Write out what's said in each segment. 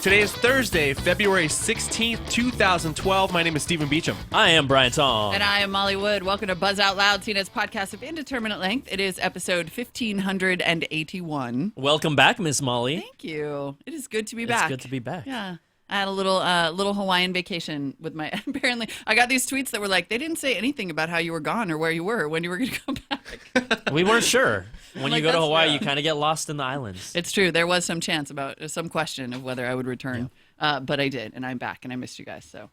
Today is Thursday, February 16th, 2012. My name is Stephen Beecham. I am Brian Tong. And I am Molly Wood. Welcome to Buzz Out Loud, CNET's podcast of indeterminate length. It is episode 1581. Welcome back, Miss Molly. Thank you. It is good to be back. It's good to be back. Yeah. I had a little Hawaiian vacation with my, apparently, I got these tweets that were like, they didn't say anything about how you were gone or where you were, when you were going to come back. We weren't sure. When Like, you go to that's Hawaii, fair. you kind of get lost in the islands. It's true. There was some chance about some question of whether I would return, but I did, and I'm back, and I missed you guys, so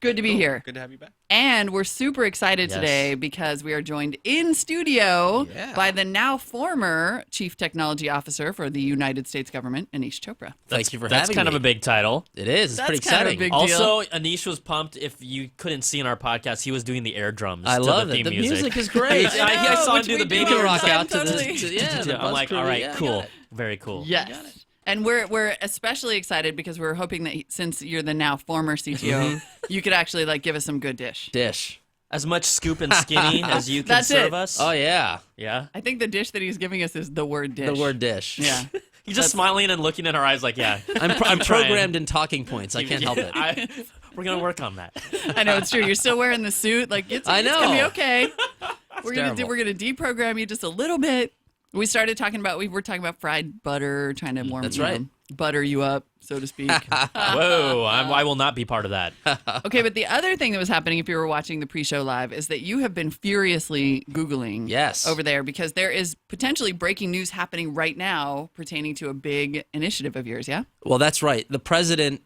good to be here. Good to have you back. And we're super excited today because we are joined in studio by the now former Chief Technology Officer for the United States government, Aneesh Chopra. Thank you for That's having kind me. of a big title. It is. It's That's pretty kind of a exciting. big Also, Aneesh was pumped. If you couldn't see in our podcast, he was doing the air drums. I to love the it. theme The music is great. I saw him which do we the do baby You can all ear rock the time, out to totally. the the I'm buzz like, crew. all right, Yeah, cool. got it. Very cool. Yes. got it. And we're especially excited because we're hoping that since you're the now former CTO, you could actually like give us some good dish. Dish. As much scoop and skinny as you can That's serve it. us. Oh, yeah. Yeah. I think the dish that he's giving us is the word dish. The word dish. Yeah. He's just smiling and looking in our eyes like, yeah. I'm trying. programmed in talking points. I can't help it. We're going to work on that. I know it's true. You're still wearing the suit. Like it's gonna be know. okay. We're gonna terrible. deprogram you just a little bit. We were talking about fried butter, trying to warm That's right. butter you up, so to speak. Whoa, I will not be part of that. Okay, but the other thing that was happening, if you were watching the pre-show live, is that you have been furiously Googling Yes. over there because there is potentially breaking news happening right now pertaining to a big initiative of yours, yeah? Well, that's right. The president,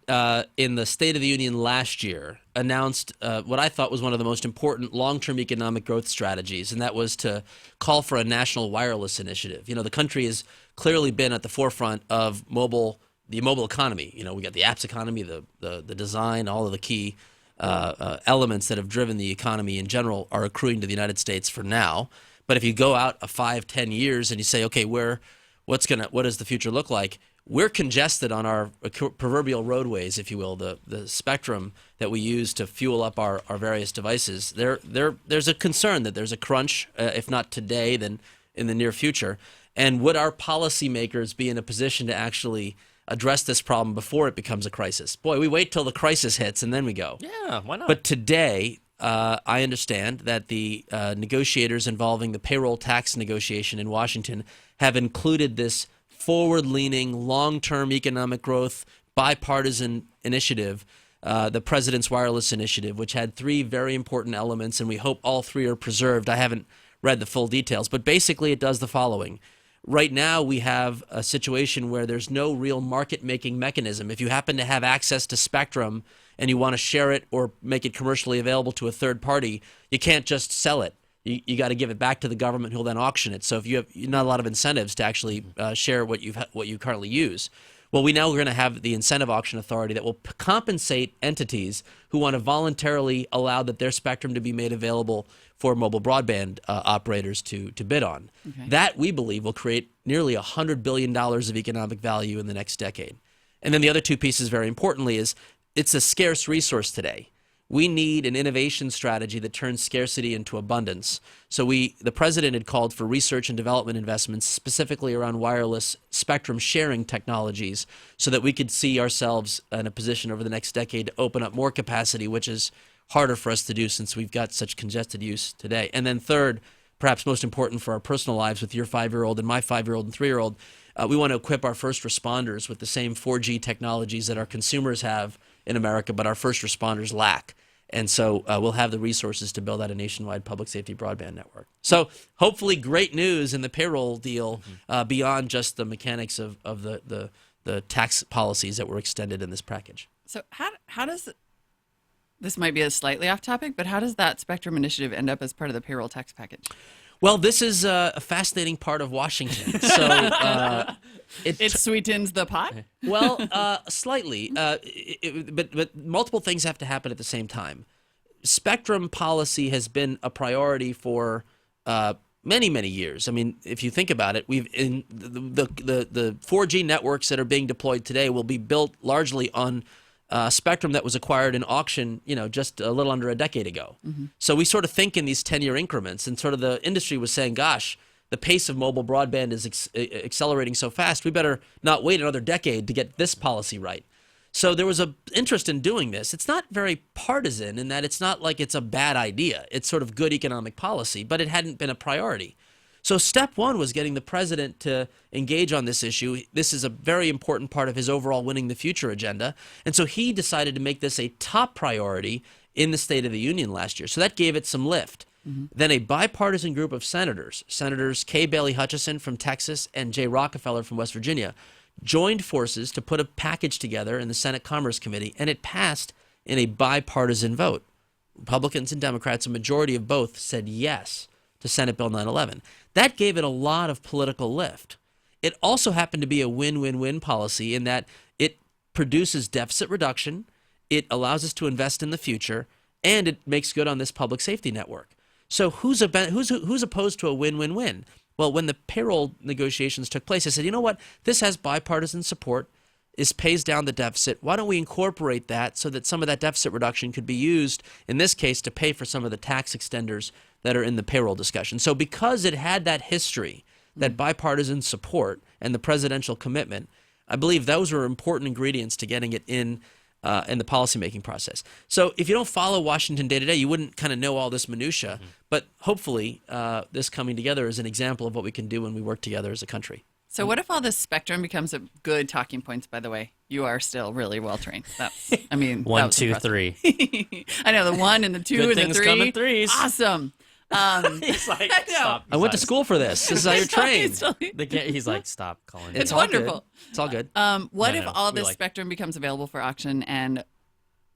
in the State of the Union last year, announced what I thought was one of the most important long-term economic growth strategies, and that was to call for a national wireless initiative. You know, the country has clearly been at the forefront of the mobile economy. You know, we got the apps economy, the design, all of the key elements that have driven the economy in general are accruing to the United States for now. But if you go out 5-10 years and you say, okay, what does the future look like? We're congested on our proverbial roadways, if you will, the spectrum that we use to fuel up our various devices. There's a concern that there's a crunch, if not today, then in the near future. And would our policymakers be in a position to actually address this problem before it becomes a crisis? Boy, we wait till the crisis hits and then we go. Yeah, why not? But today, I understand that the negotiators involving the payroll tax negotiation in Washington have included this forward-leaning, long-term economic growth, bipartisan initiative, the President's Wireless Initiative, which had 3 very important elements, and we hope all 3 are preserved. I haven't read the full details, but basically it does the following. Right now, we have a situation where there's no real market-making mechanism. If you happen to have access to spectrum and you want to share it or make it commercially available to a third party, you can't just sell it. You got to give it back to the government, who'll then auction it. So if you have not a lot of incentives to actually share what you currently use. Well, we're going to have the incentive auction authority that will compensate entities who want to voluntarily allow that their spectrum to be made available for mobile broadband operators to bid on. Okay. That, we believe, will create nearly $100 billion of economic value in the next decade. And then the other 2 pieces, very importantly, is it's a scarce resource today. We need an innovation strategy that turns scarcity into abundance. So the president had called for research and development investments specifically around wireless spectrum sharing technologies so that we could see ourselves in a position over the next decade to open up more capacity, which is harder for us to do since we've got such congested use today. And then third, perhaps most important for our personal lives with your 5-year-old and my 5-year-old and 3-year-old, we want to equip our first responders with the same 4G technologies that our consumers have in America, but our first responders lack. And so we'll have the resources to build out a nationwide public safety broadband network. So hopefully great news in the payroll deal beyond just the mechanics of the tax policies that were extended in this package. So how does this might be a slightly off topic, but how does that Spectrum initiative end up as part of the payroll tax package? Well, this is a fascinating part of Washington. So it sweetens the pot? well, slightly, but multiple things have to happen at the same time. Spectrum policy has been a priority for many, many years. I mean, if you think about it, the 4G networks that are being deployed today will be built largely on spectrum that was acquired in auction, just a little under a decade ago. Mm-hmm. So we sort of think in these 10-year increments, and sort of the industry was saying, gosh, the pace of mobile broadband is accelerating so fast, we better not wait another decade to get this policy right. So there was a interest in doing this. It's not very partisan in that it's not like it's a bad idea. It's sort of good economic policy, but it hadn't been a priority. So step one was getting the president to engage on this issue. This is a very important part of his overall winning the future agenda. And so he decided to make this a top priority in the State of the Union last year. So that gave it some lift. Then a bipartisan group of Senators Kay Bailey Hutchison from Texas and Jay Rockefeller from West Virginia, joined forces to put a package together in the Senate Commerce Committee, and it passed in a bipartisan vote. Republicans and Democrats, a majority of both, said yes to Senate Bill 911. That gave it a lot of political lift. It also happened to be a win-win-win policy in that it produces deficit reduction, it allows us to invest in the future, and it makes good on this public safety network. So who's opposed to a win-win-win? Well, when the payroll negotiations took place, I said, you know what? This has bipartisan support. This pays down the deficit. Why don't we incorporate that so that some of that deficit reduction could be used, in this case, to pay for some of the tax extenders that are in the payroll discussion? So because it had that history, that bipartisan support and the presidential commitment, I believe those were important ingredients to getting it in the policymaking process. So if you don't follow Washington day to day, you wouldn't kind of know all this minutia. But hopefully this coming together is an example of what we can do when we work together as a country. So what if all this spectrum becomes a good talking points, by the way? You are still really well trained. That's, I mean, 1, 2, 3. I know, the 1 and the 2 Good and the things 3. come in threes. Awesome. He's like, I know. stop. I went to school for this. This is how you're trained. He's like, stop calling. It's all wonderful. Good. It's all good. What No, if no, all we this like it. spectrum becomes available for auction and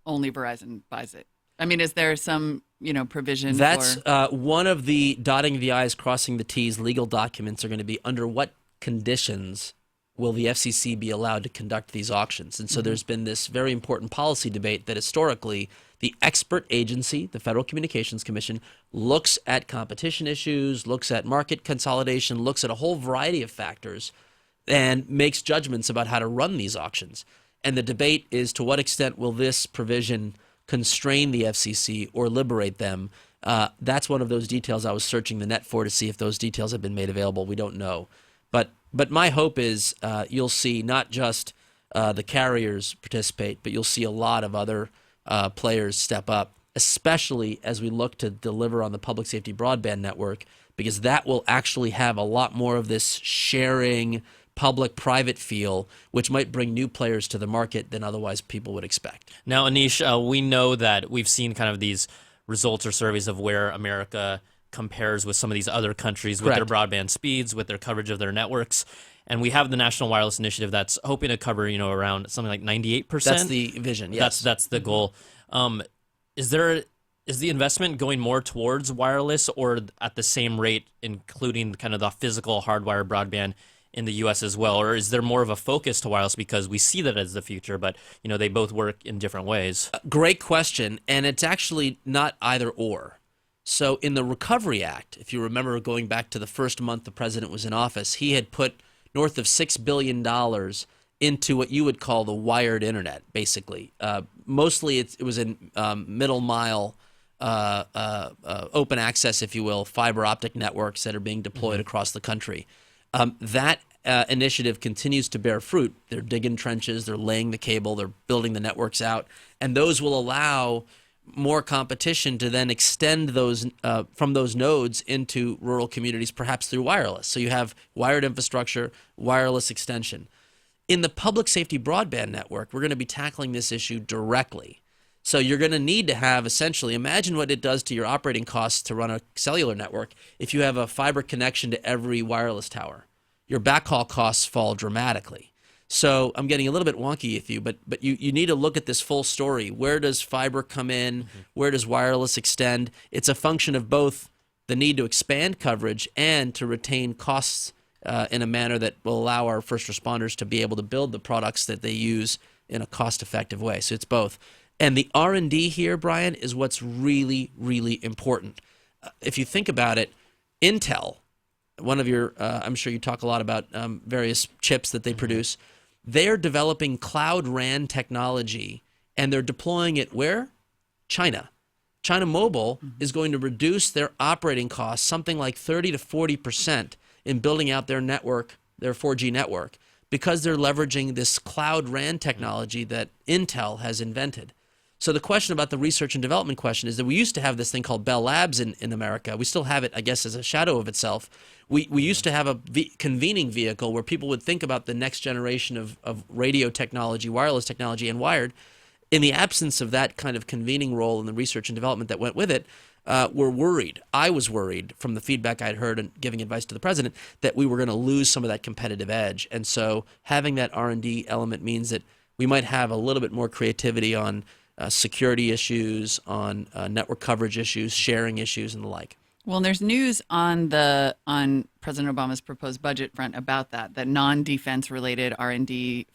only Verizon buys it? I mean, is there some, provision That's for... one of the dotting the I's, crossing the T's legal documents are going to be under what conditions will the FCC be allowed to conduct these auctions? And so there's been this very important policy debate that historically the expert agency, the Federal Communications Commission, looks at competition issues, looks at market consolidation, looks at a whole variety of factors and makes judgments about how to run these auctions. And the debate is, to what extent will this provision constrain the FCC or liberate them? That's one of those details I was searching the net for to see if those details have been made available. We don't know. But my hope is you'll see not just the carriers participate, but you'll see a lot of other players step up, especially as we look to deliver on the public safety broadband network, because that will actually have a lot more of this sharing public-private feel, which might bring new players to the market than otherwise people would expect. Now, Aneesh, we know that we've seen kind of these results or surveys of where America compares with some of these other countries with their broadband speeds, with their coverage of their networks. And we have the National Wireless Initiative that's hoping to cover, around something like 98%. That's the vision, yes. That's the goal. Is the investment going more towards wireless, or at the same rate, including kind of the physical hardwired broadband in the U.S. as well? Or is there more of a focus to wireless because we see that as the future, but they both work in different ways? Great question, and it's actually not either or. So in the Recovery Act, if you remember going back to the first month the president was in office, he had put north of $6 billion into what you would call the wired internet, basically. Mostly it was in middle mile open access, if you will, fiber optic networks that are being deployed across the country. That initiative continues to bear fruit. They're digging trenches, they're laying the cable, they're building the networks out, and those will allow more competition to then extend those from those nodes into rural communities, perhaps through wireless. So you have wired infrastructure, wireless extension. In the public safety broadband network, we're going to be tackling this issue directly. So you're going to need to have, essentially, imagine what it does to your operating costs to run a cellular network if you have a fiber connection to every wireless tower. Your backhaul costs fall dramatically. So I'm getting a little bit wonky with you, but you need to look at this full story. Where does fiber come in? Where does wireless extend? It's a function of both the need to expand coverage and to retain costs in a manner that will allow our first responders to be able to build the products that they use in a cost-effective way. So it's both. And the R&D here, Brian, is what's really, really important. If you think about it, Intel, one of your, I'm sure you talk a lot about various chips that they produce. They're developing Cloud RAN technology, and they're deploying it where? China. China Mobile is going to reduce their operating costs something like 30 to 40% in building out their network, their 4G network, because they're leveraging this cloud RAN technology that Intel has invented. So the question about the research and development question is that we used to have this thing called Bell Labs in America. We still have it, I guess, as a shadow of itself. We used to have a convening vehicle where people would think about the next generation of radio technology, wireless technology, and wired. In the absence of that kind of convening role in the research and development that went with it, we're worried. I was worried from the feedback I'd heard and giving advice to the president that we were going to lose some of that competitive edge. And so having that R&D element means that we might have a little bit more creativity on security issues, on network coverage issues, sharing issues, and the like. Well, there's news on President Obama's proposed budget front about that non-defense related R&D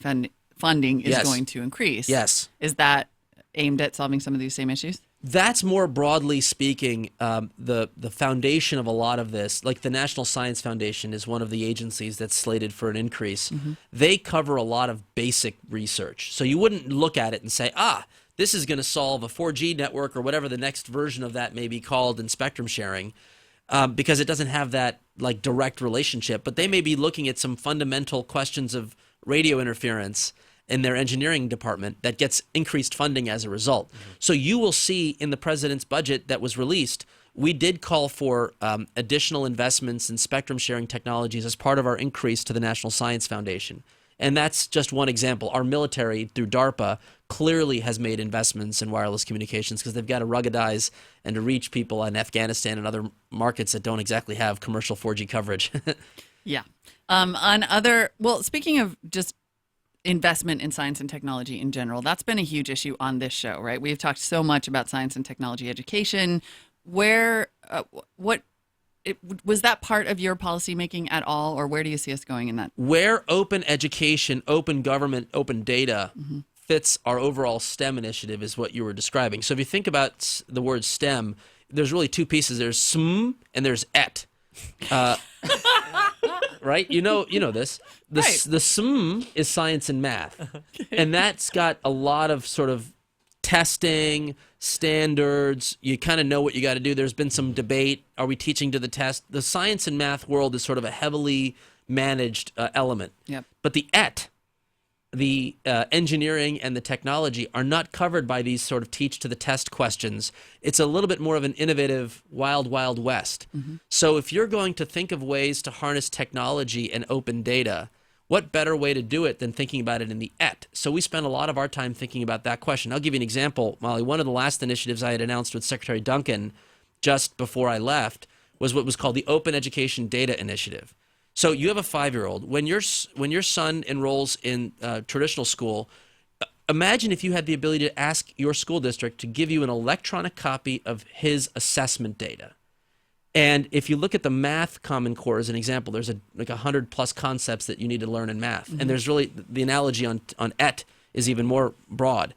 funding is going to increase. Yes. Is that aimed at solving some of these same issues? That's more broadly speaking the foundation of a lot of this. Like the National Science Foundation is one of the agencies that's slated for an increase. Mm-hmm. They cover a lot of basic research. So you wouldn't look at it and say, this is going to solve a 4G network or whatever the next version of that may be called in spectrum sharing, because it doesn't have that like direct relationship. But they may be looking at some fundamental questions of radio interference in their engineering department that gets increased funding as a result. Mm-hmm. So you will see in the president's budget that was released, we did call for additional investments in spectrum sharing technologies as part of our increase to the National Science Foundation. And that's just one example. Our military, through DARPA, clearly has made investments in wireless communications because they've got to ruggedize and to reach people in Afghanistan and other markets that don't exactly have commercial 4G coverage. Yeah. Speaking of just investment in science and technology in general, that's been a huge issue on this show, right? We've talked so much about science and technology education. Was that part of your policy making at all, or where do you see us going in that? Where open education, open government, open data fits our overall STEM initiative is what you were describing. So if you think about the word STEM, there's really two pieces. There's SM and there's ET. Right? You know this. The SM is science and math. And that's got a lot of sort of testing, standards. You kind of know what you got to do. There's been some debate. Are we teaching to the test? The science and math world is sort of a heavily managed element. Yep. But the ET, the engineering and the technology are not covered by these sort of teach to the test questions. It's a little bit more of an innovative wild, wild west. Mm-hmm. So if you're going to think of ways to harness technology and open data, what better way to do it than thinking about it in the ET? So we spend a lot of our time thinking about that question. I'll give you an example, Molly. One of the last initiatives I had announced with Secretary Duncan just before I left was what was called the Open Education Data Initiative. So you have a 5-year-old. When your son enrolls in traditional school, imagine if you had the ability to ask your school district to give you an electronic copy of his assessment data. And if you look at the math Common Core as an example, there's like 100+ concepts that you need to learn in math. Mm-hmm. And there's really the analogy on ET is even more broad.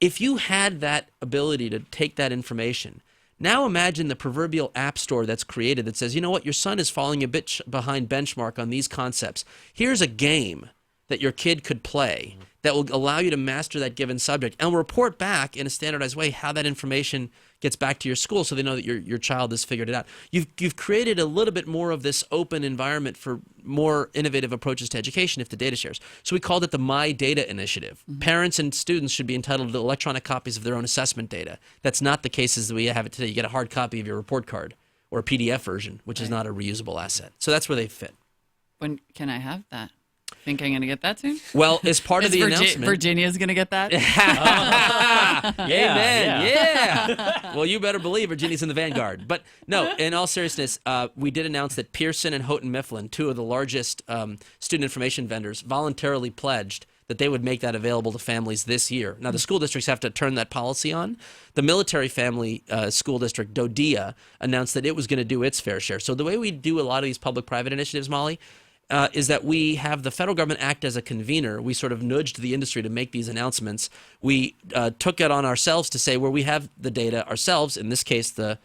If you had that ability to take that information, now imagine the proverbial app store that's created that says, you know what, your son is falling a bit behind benchmark on these concepts. Here's a game that your kid could play that will allow you to master that given subject, and will report back in a standardized way how that information gets back to your school so they know that your child has figured it out. You've created a little bit more of this open environment for more innovative approaches to education if the data shares. So we called it the My Data Initiative. Mm-hmm. Parents and students should be entitled to electronic copies of their own assessment data. That's not the case as we have it today. You get a hard copy of your report card or a PDF version, which is not a reusable asset. So that's where they fit. When can I have that? Think I'm going to get that soon? Well, as part of the announcement. Virginia's going to get that? Amen. Yeah. Well, you better believe Virginia's in the vanguard. But no, in all seriousness, we did announce that Pearson and Houghton Mifflin, two of the largest student information vendors, voluntarily pledged that they would make that available to families this year. Now, the school districts have to turn that policy on. The military family school district, DODEA, announced that it was going to do its fair share. So the way we do a lot of these public-private initiatives, Molly, is that we have the federal government act as a convener. We sort of nudged the industry to make these announcements. We took it on ourselves to say where we have the data ourselves, in this case the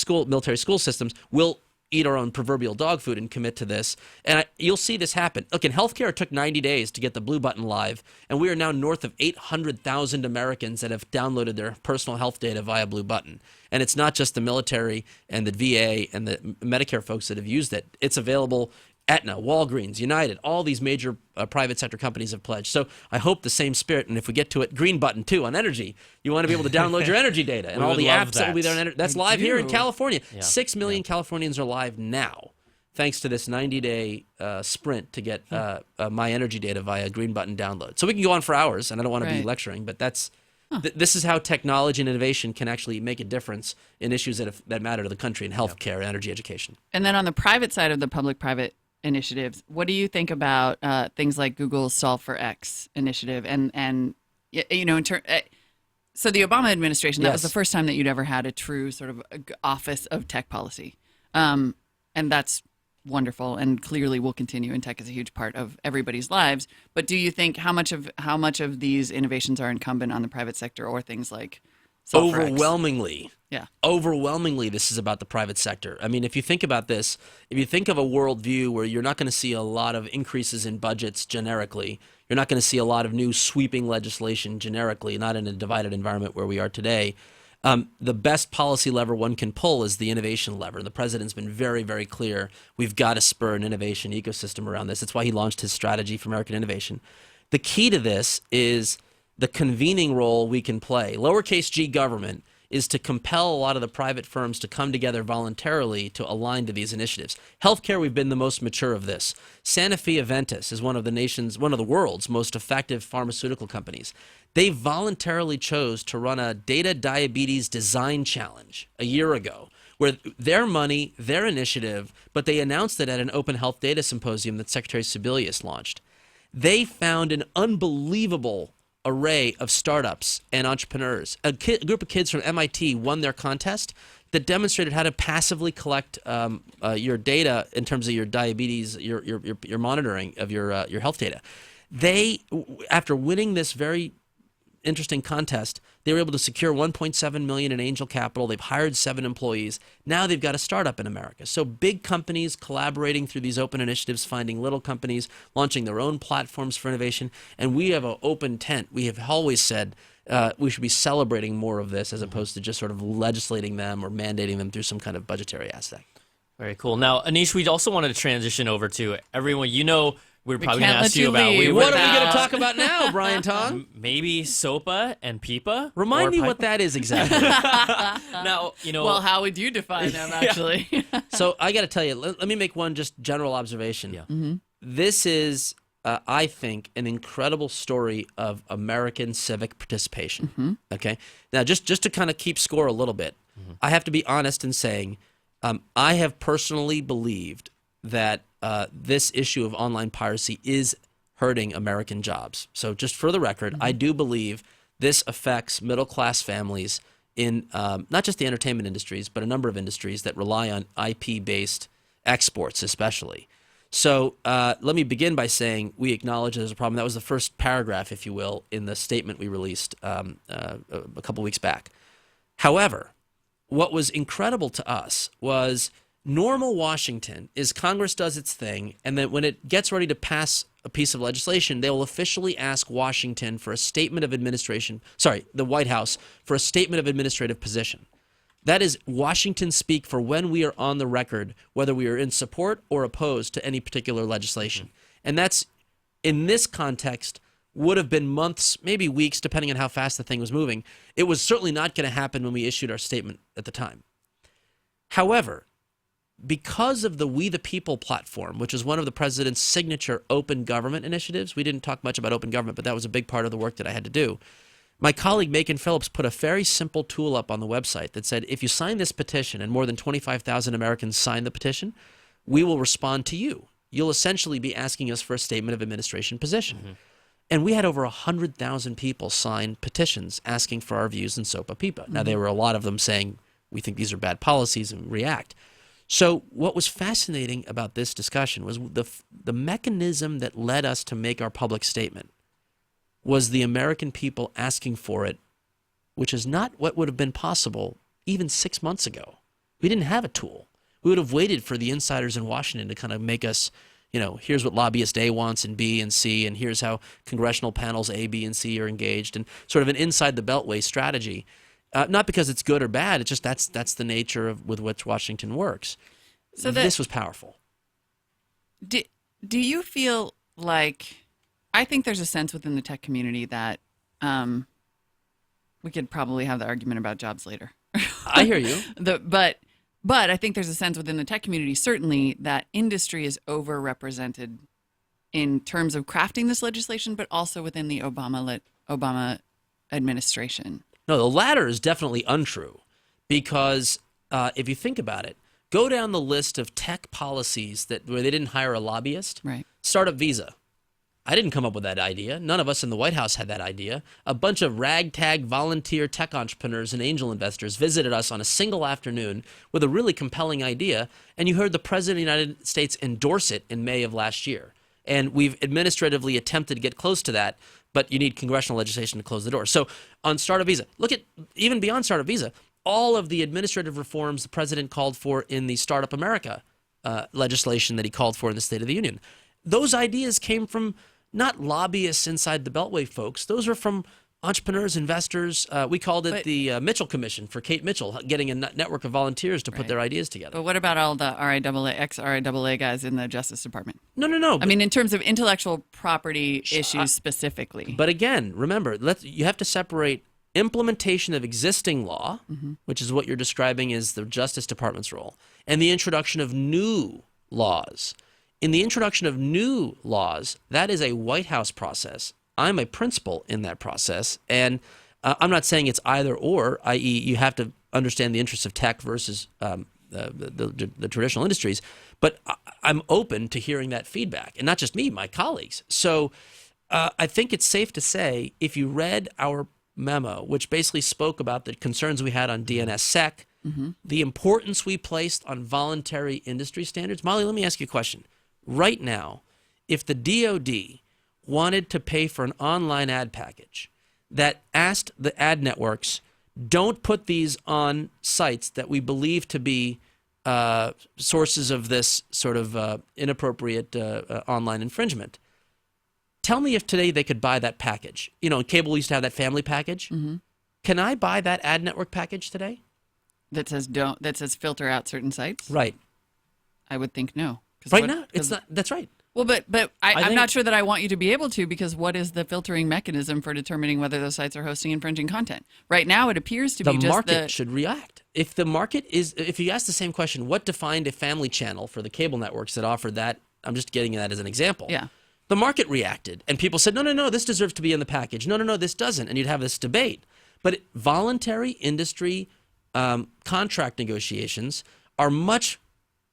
military school systems, we'll eat our own proverbial dog food and commit to this. And you'll see this happen. Look, in healthcare, it took 90 days to get the Blue Button live, and we are now north of 800,000 Americans that have downloaded their personal health data via Blue Button. And it's not just the military and the VA and the Medicare folks that have used it. It's available Aetna, Walgreens, United, all these major private sector companies have pledged. So I hope the same spirit, and if we get to it, green button too on energy. You want to be able to download your energy data and We all would the love apps that will be there. That's live here in California. Yeah. 6 million Californians are live now, thanks to this 90-day sprint to get my energy data via green button download. So we can go on for hours, and I don't want to be lecturing, but that's this is how technology and innovation can actually make a difference in issues that matter to the country in healthcare, energy, education. And then on the private side of the public-private initiatives, what do you think about things like Google's Solve for X initiative? And you know, so the Obama administration, that was the first time that you'd ever had a true sort of office of tech policy, and that's wonderful, and clearly will continue. And tech is a huge part of everybody's lives. But do you think how much of these innovations are incumbent on the private sector, or things like Solve for X? Overwhelmingly, this is about the private sector. I mean, if you think about this, if you think of a worldview where you're not going to see a lot of increases in budgets generically, you're not going to see a lot of new sweeping legislation generically, not in a divided environment where we are today. The best policy lever one can pull is the innovation lever. The president's been very, very clear. We've got to spur an innovation ecosystem around this. That's why he launched his strategy for American innovation. The key to this is the convening role we can play. Lowercase g government is to compel a lot of the private firms to come together voluntarily to align to these initiatives. Healthcare, we've been the most mature of this. Sanofi Aventis is one of the world's most effective pharmaceutical companies. They voluntarily chose to run a data diabetes design challenge a year ago, where their money, their initiative, but they announced it at an open health data symposium that Secretary Sebelius launched. They found an unbelievable array of startups and entrepreneurs. A group of kids from MIT won their contest that demonstrated how to passively collect your data in terms of your diabetes, your monitoring of your health data. They, after winning this very interesting contest, they were able to secure $1.7 million in angel capital. They've hired 7 employees. Now they've got a startup in America. So big companies collaborating through these open initiatives, finding little companies, launching their own platforms for innovation. And we have an open tent. We have always said we should be celebrating more of this as opposed to just sort of legislating them or mandating them through some kind of budgetary aspect. Very cool. Now, Aneesh, we also wanted to transition over to everyone. You know, we're probably going to can't ask let you you about leave What are we going to talk about now, Brian Tong? maybe SOPA and PIPA. Remind me PIPA? what that is exactly. Now, you know. Well, how would you define them, actually? So I got to tell you, let me make one just general observation. Yeah. This is, I think, an incredible story of American civic participation. Okay. Now, just to kind of keep score a little bit, I have to be honest in saying I have personally believed that this issue of online piracy is hurting American jobs. So just for the record, I do believe this affects middle-class families in not just the entertainment industries, but a number of industries that rely on IP-based exports especially. So let me begin by saying we acknowledge there's a problem. That was the first paragraph, if you will, in the statement we released a couple weeks back. However, what was incredible to us was normal Washington is Congress does its thing, and then when it gets ready to pass a piece of legislation, they will officially ask Washington for a statement of administration, the White House, for a statement of administrative position. That is Washington speak for when we are on the record, whether we are in support or opposed to any particular legislation. And that's, in this context, would have been months, maybe weeks, depending on how fast the thing was moving. It was certainly not going to happen when we issued our statement at the time. However, because of the We the People platform, which is one of the president's signature open government initiatives, we didn't talk much about open government, but that was a big part of the work that I had to do. My colleague Macon Phillips put a very simple tool up on the website that said, if you sign this petition and more than 25,000 Americans sign the petition, we will respond to you. You'll essentially be asking us for a statement of administration position. And we had over 100,000 people sign petitions asking for our views in SOPA PIPA. Now, there were a lot of them saying, we think these are bad policies and react. So what was fascinating about this discussion was the mechanism that led us to make our public statement was the American people asking for it, which is not what would have been possible even 6 months ago. We didn't have a tool. We would have waited for the insiders in Washington to kind of make us, here's what lobbyist A wants in B and C, and here's how congressional panels A, B, and C are engaged, and sort of an inside the beltway strategy. Not because it's good or bad. It's just that's the nature with which Washington works. So this was powerful. Do you feel like, I think there's a sense within the tech community that we could probably have the argument about jobs later. I hear you. But I think there's a sense within the tech community, certainly, that industry is overrepresented in terms of crafting this legislation, but also within the Obama administration. No, the latter is definitely untrue, because if you think about it, go down the list of tech policies where they didn't hire a lobbyist. Right. Startup visa. I didn't come up with that idea. None of us in the White House had that idea. A bunch of ragtag volunteer tech entrepreneurs and angel investors visited us on a single afternoon with a really compelling idea, and you heard the President of the United States endorse it in May of last year. And we've administratively attempted to get close to that, but you need congressional legislation to close the door. So on startup visa, look at even beyond startup visa, all of the administrative reforms the president called for in the Startup America legislation that he called for in the State of the Union. Those ideas came from not lobbyists inside the Beltway folks. Those are from entrepreneurs, investors. We called it the Mitchell Commission for Kate Mitchell, getting a network of volunteers to put their ideas together. But what about all the ex-RIAA guys in the Justice Department? No. I mean, in terms of intellectual property issues specifically. But again, remember, you have to separate implementation of existing law, which is what you're describing as the Justice Department's role, and the introduction of new laws. In the introduction of new laws, that is a White House process. I'm a principal in that process, and I'm not saying it's either or, i.e. you have to understand the interests of tech versus the traditional industries, but I'm open to hearing that feedback, and not just me, my colleagues. So I think it's safe to say, if you read our memo, which basically spoke about the concerns we had on DNSSEC, the importance we placed on voluntary industry standards. Molly, let me ask you a question. Right now, if the DOD wanted to pay for an online ad package that asked the ad networks, don't put these on sites that we believe to be sources of this sort of inappropriate online infringement, tell me if today they could buy that package. You know, cable used to have that family package. Can I buy that ad network package today? That says filter out certain sites? Right. I would think no. Right now, it's not. That's right. Well, but I'm not sure that I want you to be able to, because what is the filtering mechanism for determining whether those sites are hosting infringing content? Right now, it appears to be just the market should react. If the market is, if you ask the same question, what defined a family channel for the cable networks that offered that? I'm just getting that as an example. Yeah. The market reacted, and people said, no, this deserves to be in the package. No, this doesn't, and you'd have this debate. But voluntary industry contract negotiations are much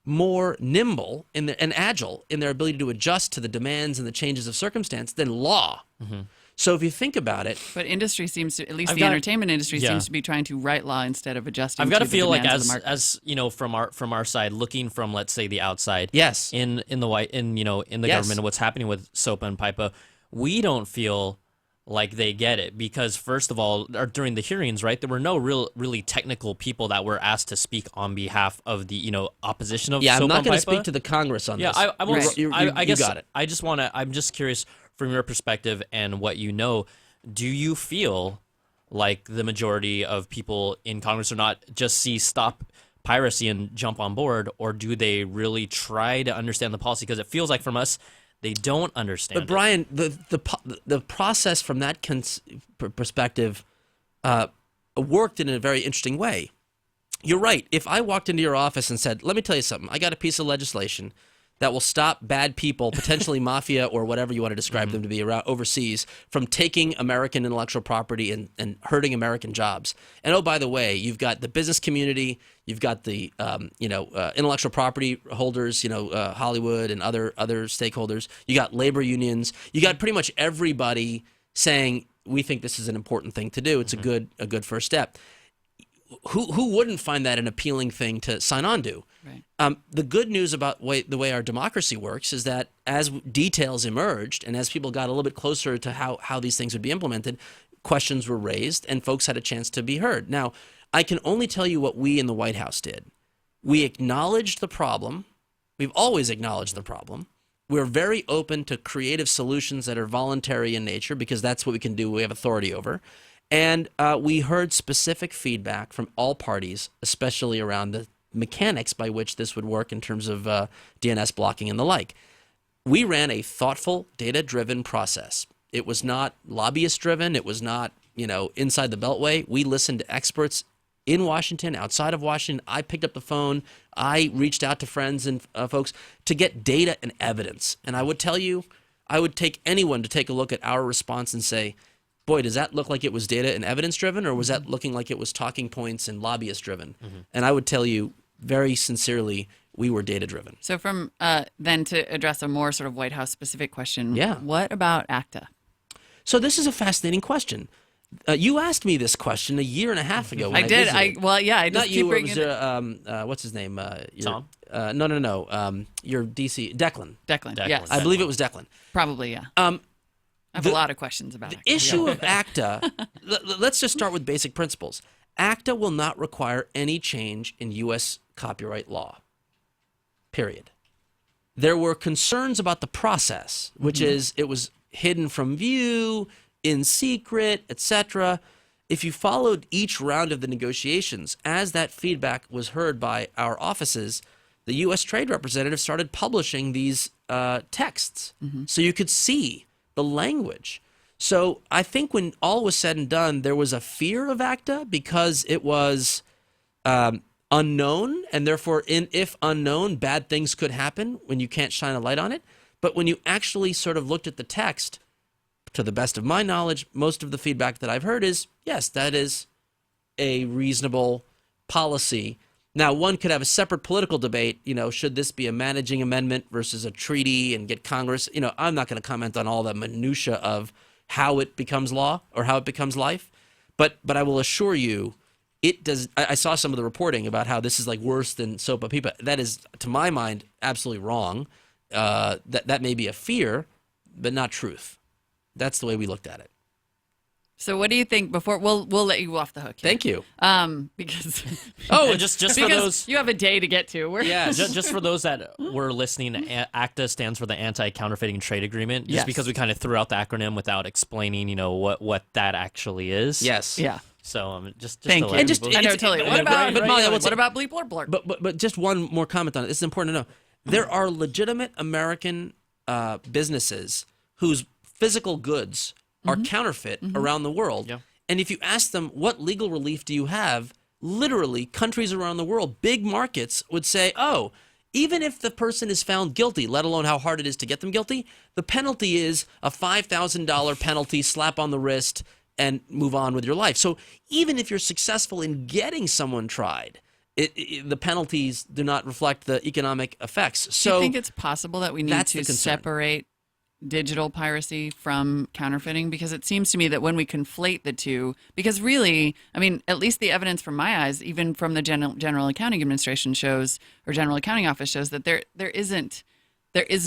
more nimble and agile in their ability to adjust to the demands and the changes of circumstance than law. So if you think about it, but industry seems to, at least the entertainment industry, seems to be trying to write law instead of adjusting. I've got to the feel like demands as you know, from our side, looking from, let's say, the outside, yes, in the government and what's happening with SOPA and PIPA, we don't feel like they get it, because first of all, during the hearings, right, there were no really technical people that were asked to speak on behalf of the opposition of SOPA I'm not and going to PIPA. speak to the Congress on this. I won't. I guess you got it. I just want to. I'm just curious from your perspective and what you know. Do you feel like the majority of people in Congress are not just see stop piracy and jump on board, or do they really try to understand the policy? Because it feels like from us, they don't understand. But Brian, the process from that perspective worked in a very interesting way. You're right. If I walked into your office and said, let me tell you something, I got a piece of legislation that will stop bad people, potentially mafia or whatever you want to describe them to be around overseas, from taking American intellectual property and hurting American jobs. And oh, by the way, you've got the business community, you've got the intellectual property holders, Hollywood and other stakeholders. You got labor unions. You got pretty much everybody saying we think this is an important thing to do. It's a good first step. Who wouldn't find that an appealing thing to sign on to? Right. The good news about the way our democracy works is that as details emerged and as people got a little bit closer to how these things would be implemented, questions were raised and folks had a chance to be heard. Now, I can only tell you what we in the White House did. We acknowledged the problem. We've always acknowledged the problem. We're very open to creative solutions that are voluntary in nature because that's what we can do, we have authority over. And we heard specific feedback from all parties, especially around the mechanics by which this would work in terms of DNS blocking and the like. we ran a thoughtful, data-driven process. It was not lobbyist-driven. It was not, inside the Beltway. We listened to experts in Washington, outside of Washington. I picked up the phone. I reached out to friends and folks to get data and evidence. And I would tell you, I would take anyone to take a look at our response and say, boy, does that look like it was data and evidence driven, or was that looking like it was talking points and lobbyist driven? And I would tell you very sincerely, we were data driven. So from then to address a more sort of White House specific question, Yeah. what about ACTA? So this is a fascinating question. You asked me this question a year and a half ago. When I did. visited. I just Not keep you. It bringing was what's his name? Tom? No. Your DC Declan. Declan. Yes, I believe it was Declan. probably. Yeah. I have a lot of questions about ACTA. Issue of ACTA. Let's just start with basic principles. ACTA will not require any change in U.S. copyright law. Period. There were concerns about the process, which is it was hidden from view, in secret, etc. If you followed each round of the negotiations, as that feedback was heard by our offices, the U.S. Trade Representative started publishing these texts so you could see the language. So I think when all was said and done, there was a fear of ACTA because it was unknown, and therefore, if unknown, bad things could happen when you can't shine a light on it. But when you actually sort of looked at the text, to the best of my knowledge, most of the feedback that I've heard is, yes, that is a reasonable policy. Now, one could have a separate political debate, should this be a managing amendment versus a treaty and get Congress? I'm not going to comment on all the minutia of how it becomes law or how it becomes life. But I will assure you, it does. I saw some of the reporting about how this is like worse than SOPA PIPA. That is, to my mind, absolutely wrong. That may be a fear, but not truth. That's the way we looked at it. So what do you think before we'll let you off the hook here. Thank you. Because just for because those. you have a day to get to. Just for those that were listening, ACTA stands for the Anti-Counterfeiting Trade Agreement. Just Yes. because we kind of threw out the acronym without explaining, what that actually is. Yes. Yeah. So just Thank to you. let And just people- I know totally. What about but Molly, I would what say- about bleep blurb blurb? But just one more comment on it. This is important to know. There are legitimate American businesses whose physical goods are counterfeit around the world. Yeah. And if you ask them, what legal relief do you have? Literally, countries around the world, big markets would say, oh, even if the person is found guilty, let alone how hard it is to get them guilty, the penalty is a $5,000 penalty, slap on the wrist, and move on with your life. So even if you're successful in getting someone tried, the penalties do not reflect the economic effects. So Do you think it's possible that we need that's to the concern. separate digital piracy from counterfeiting? Because it seems to me that when we conflate the two, because really, I mean, at least the evidence from my eyes, even from the General Accounting Administration shows, or General Accounting Office shows, that there is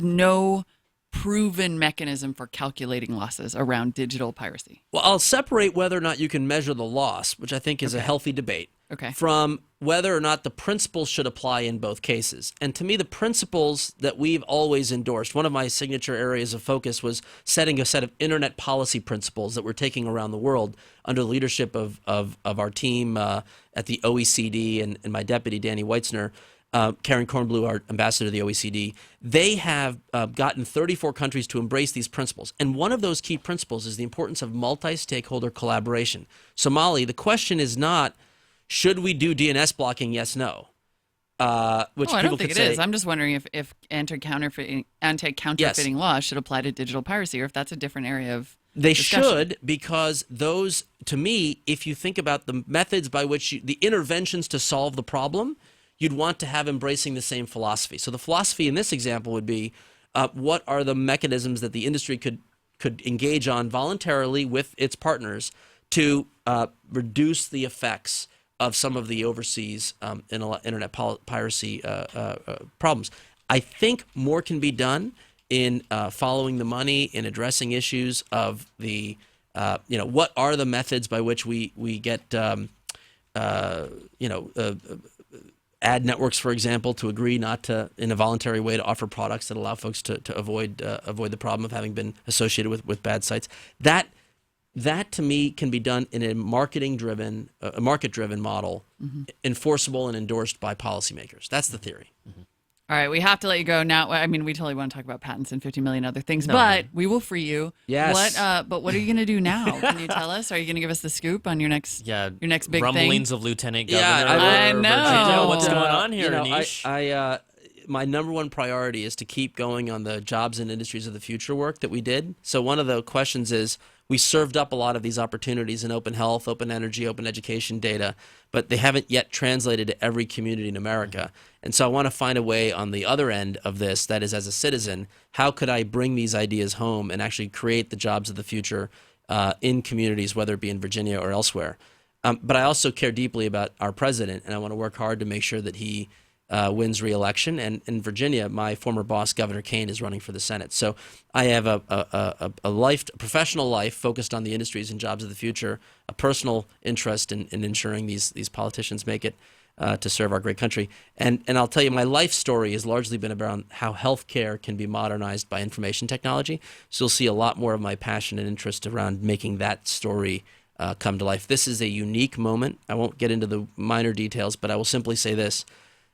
no proven mechanism for calculating losses around digital piracy. Well, I'll separate whether or not you can measure the loss, which I think is a healthy debate, Okay. from whether or not the principles should apply in both cases. And to me, the principles that we've always endorsed, one of my signature areas of focus was setting a set of internet policy principles that we're taking around the world under the leadership of our team at the OECD and my deputy, Danny Weitzner. Karen Kornblue, our ambassador to the OECD, they have gotten 34 countries to embrace these principles. And one of those key principles is the importance of multi-stakeholder collaboration. So, Molly, the question is not, should we do DNS blocking? Yes, no. Which I people don't think could it say, is. I'm just wondering if anti-counterfeiting laws should apply to digital piracy, or if that's a different area of They discussion. should, because those, to me, if you think about the methods by which the interventions to solve the problem, you'd want to have embracing the same philosophy. So the philosophy in this example would be, what are the mechanisms that the industry could engage on voluntarily with its partners to reduce the effects of some of the overseas internet piracy problems. I think more can be done in following the money, in addressing issues of the, what are the methods by which we get, ad networks, for example, to agree not to, in a voluntary way, to offer products that allow folks to avoid the problem of having been associated with bad sites. That to me can be done in a market-driven model, enforceable and endorsed by policymakers. That's the theory. All right, we have to let you go now. I mean, we totally want to talk about patents and 50 million other things, but we will free you. Yes. But what are you going to do now? Can you tell us? Are you going to give us the scoop on your next big rumblings thing? of Lieutenant Governor? I know. Virginia. What's going on here, Aneesh? I my number one priority is to keep going on the jobs and industries of the future work that we did. So one of the questions is, we served up a lot of these opportunities in open health, open energy, open education data, but they haven't yet translated to every community in America. And so I want to find a way on the other end of this, that is, as a citizen, how could I bring these ideas home and actually create the jobs of the future in communities, whether it be in Virginia or elsewhere. But I also care deeply about our president, and I want to work hard to make sure that he wins re-election. And in Virginia, my former boss, Governor Kane, is running for the Senate. So I have a professional life focused on the industries and jobs of the future, a personal interest in ensuring these politicians make it to serve our great country. And I'll tell you, my life story has largely been about how healthcare can be modernized by information technology. So you'll see a lot more of my passion and interest around making that story come to life. This is a unique moment. I won't get into the minor details, but I will simply say this.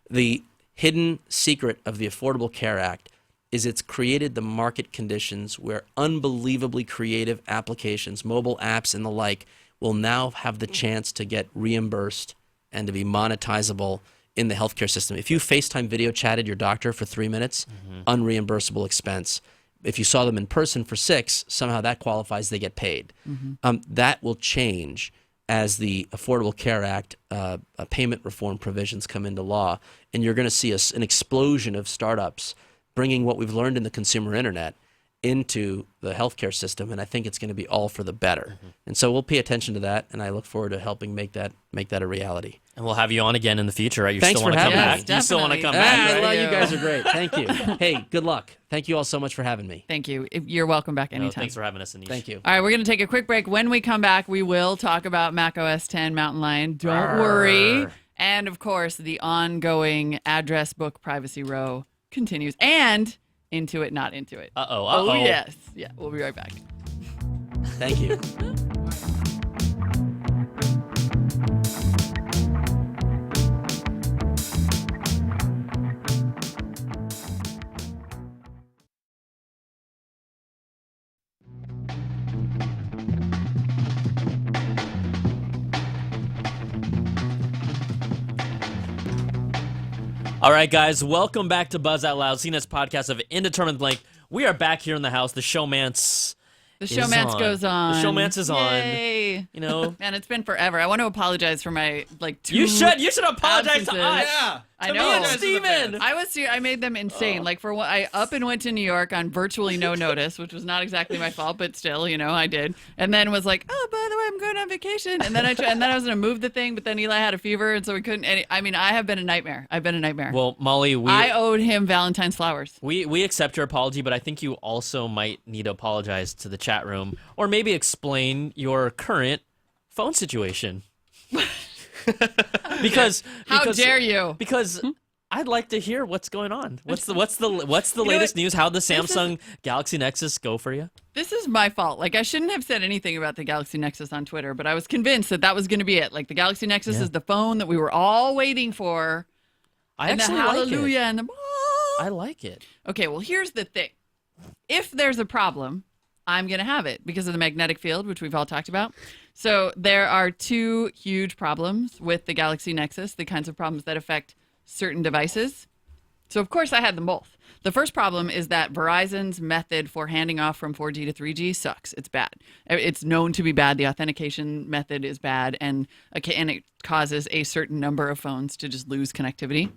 The hidden secret of the Affordable Care Act is it's created the market conditions where unbelievably creative applications, mobile apps and the like, will now have the chance to get reimbursed and to be monetizable in the healthcare system. If you FaceTime video chatted your doctor for 3 minutes, unreimbursable expense. If you saw them in person for 6, somehow that qualifies, they get paid. That will change as the Affordable Care Act payment reform provisions come into law, and you're going to see an explosion of startups bringing what we've learned in the consumer internet into the healthcare system, and I think it's going to be all for the better. And so we'll pay attention to that, and I look forward to helping make that a reality. And we'll have you on again in the future, right? Thanks still want for to come having back? me. You still want to come Definitely. back, I right? love you guys are great. Thank you. Hey, good luck. Thank you all so much for having me. Thank you. You're welcome back No, anytime. thanks for having us, Aneesh. Thank you. All right, we're going to take a quick break. When we come back, we will talk about Mac OS 10 Mountain Lion. Don't worry. And, of course, the ongoing address book privacy row continues. And Intuit, not Intuit. Uh-oh. Oh, yes. Yeah, we'll be right back. Thank you. All right, guys, welcome back to Buzz Out Loud, CNET's podcast of indeterminate length. We are back here in the house. The showmance The showmance goes on. The showmance is on. Yay. You know, Man, it's been forever. I want to apologize for my, 2 you should apologize to absences. us. Yeah. I To know. me and Steven. I made them insane. Like for what I up and went to New York on virtually no notice, which was not exactly my fault, but still, I did. And then was like, oh, by the way, I'm going on vacation. And then I was going to move the thing, but then Eli had a fever, and so we couldn't. I have been a nightmare. Well, Molly, I owed him Valentine's flowers. we accept your apology, but I think you also might need to apologize to the chat room, or maybe explain your current phone situation. Because How dare you? Because I'd like to hear what's going on. What's the latest news? How'd the Samsung Galaxy Nexus go for you? This is my fault. Like, I shouldn't have said anything about the Galaxy Nexus on Twitter, but I was convinced that was going to be it. Like, the Galaxy Nexus is the phone that we were all waiting for. I and actually the like hallelujah it. and the I like it. Okay, well, here's the thing. If there's a problem, I'm going to have it because of the magnetic field, which we've all talked about. So there are 2 huge problems with the Galaxy Nexus, the kinds of problems that affect certain devices. So, of course, I had them both. The first problem is that Verizon's method for handing off from 4G to 3G sucks. It's bad. It's known to be bad. The authentication method is bad, and it causes a certain number of phones to just lose connectivity.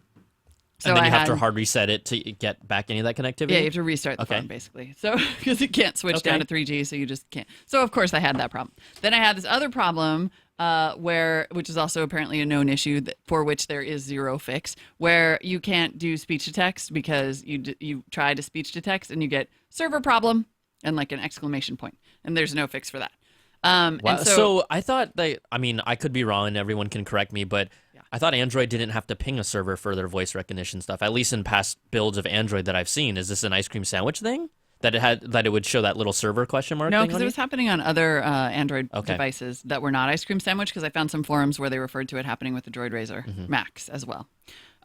So And then you have to hard reset it to get back any of that connectivity? Yeah, you have to restart the phone, basically. So, because it can't switch down to 3G, so you just can't. So, of course, I had that problem. Then I had this other problem which is also apparently a known issue for which there is zero fix, where you can't do speech to text because you try to speech to text and you get server problem and like an exclamation point, and there's no fix for that. Wow. And So I thought I could be wrong and everyone can correct me, but I thought Android didn't have to ping a server for their voice recognition stuff, at least in past builds of Android that I've seen. Is this an ice cream sandwich thing? that it would show that little server question mark? No, thing because on it you? was happening on other Android devices that were not Ice Cream Sandwich, because I found some forums where they referred to it happening with the Droid Razor Max as well.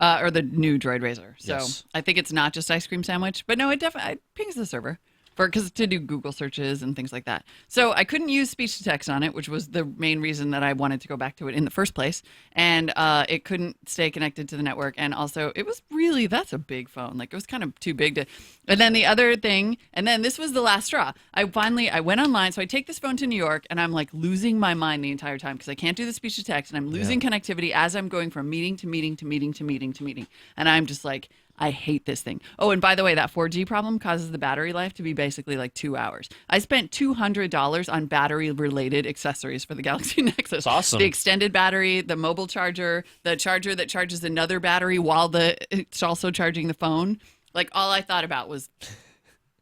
Or the new Droid Razor. So Yes. I think it's not just Ice Cream Sandwich, but no, it definitely pings the server because to do Google searches and things like that. So I couldn't use speech to text on it, which was the main reason that I wanted to go back to it in the first place. And it couldn't stay connected to the network. And also, it was really, that's a big phone. Like, it was kind of too big to. And then the other thing, and then this was the last straw. I went online. So I take this phone to New York, and I'm like losing my mind the entire time because I can't do the speech to text, and I'm losing connectivity as I'm going from meeting to meeting to meeting to meeting to meeting. And I'm just like, I hate this thing. Oh, and by the way, that 4G problem causes the battery life to be basically like 2 hours. I spent $200 on battery-related accessories for the Galaxy Nexus. That's awesome. The extended battery, the mobile charger, the charger that charges another battery while it's also charging the phone. Like, all I thought about was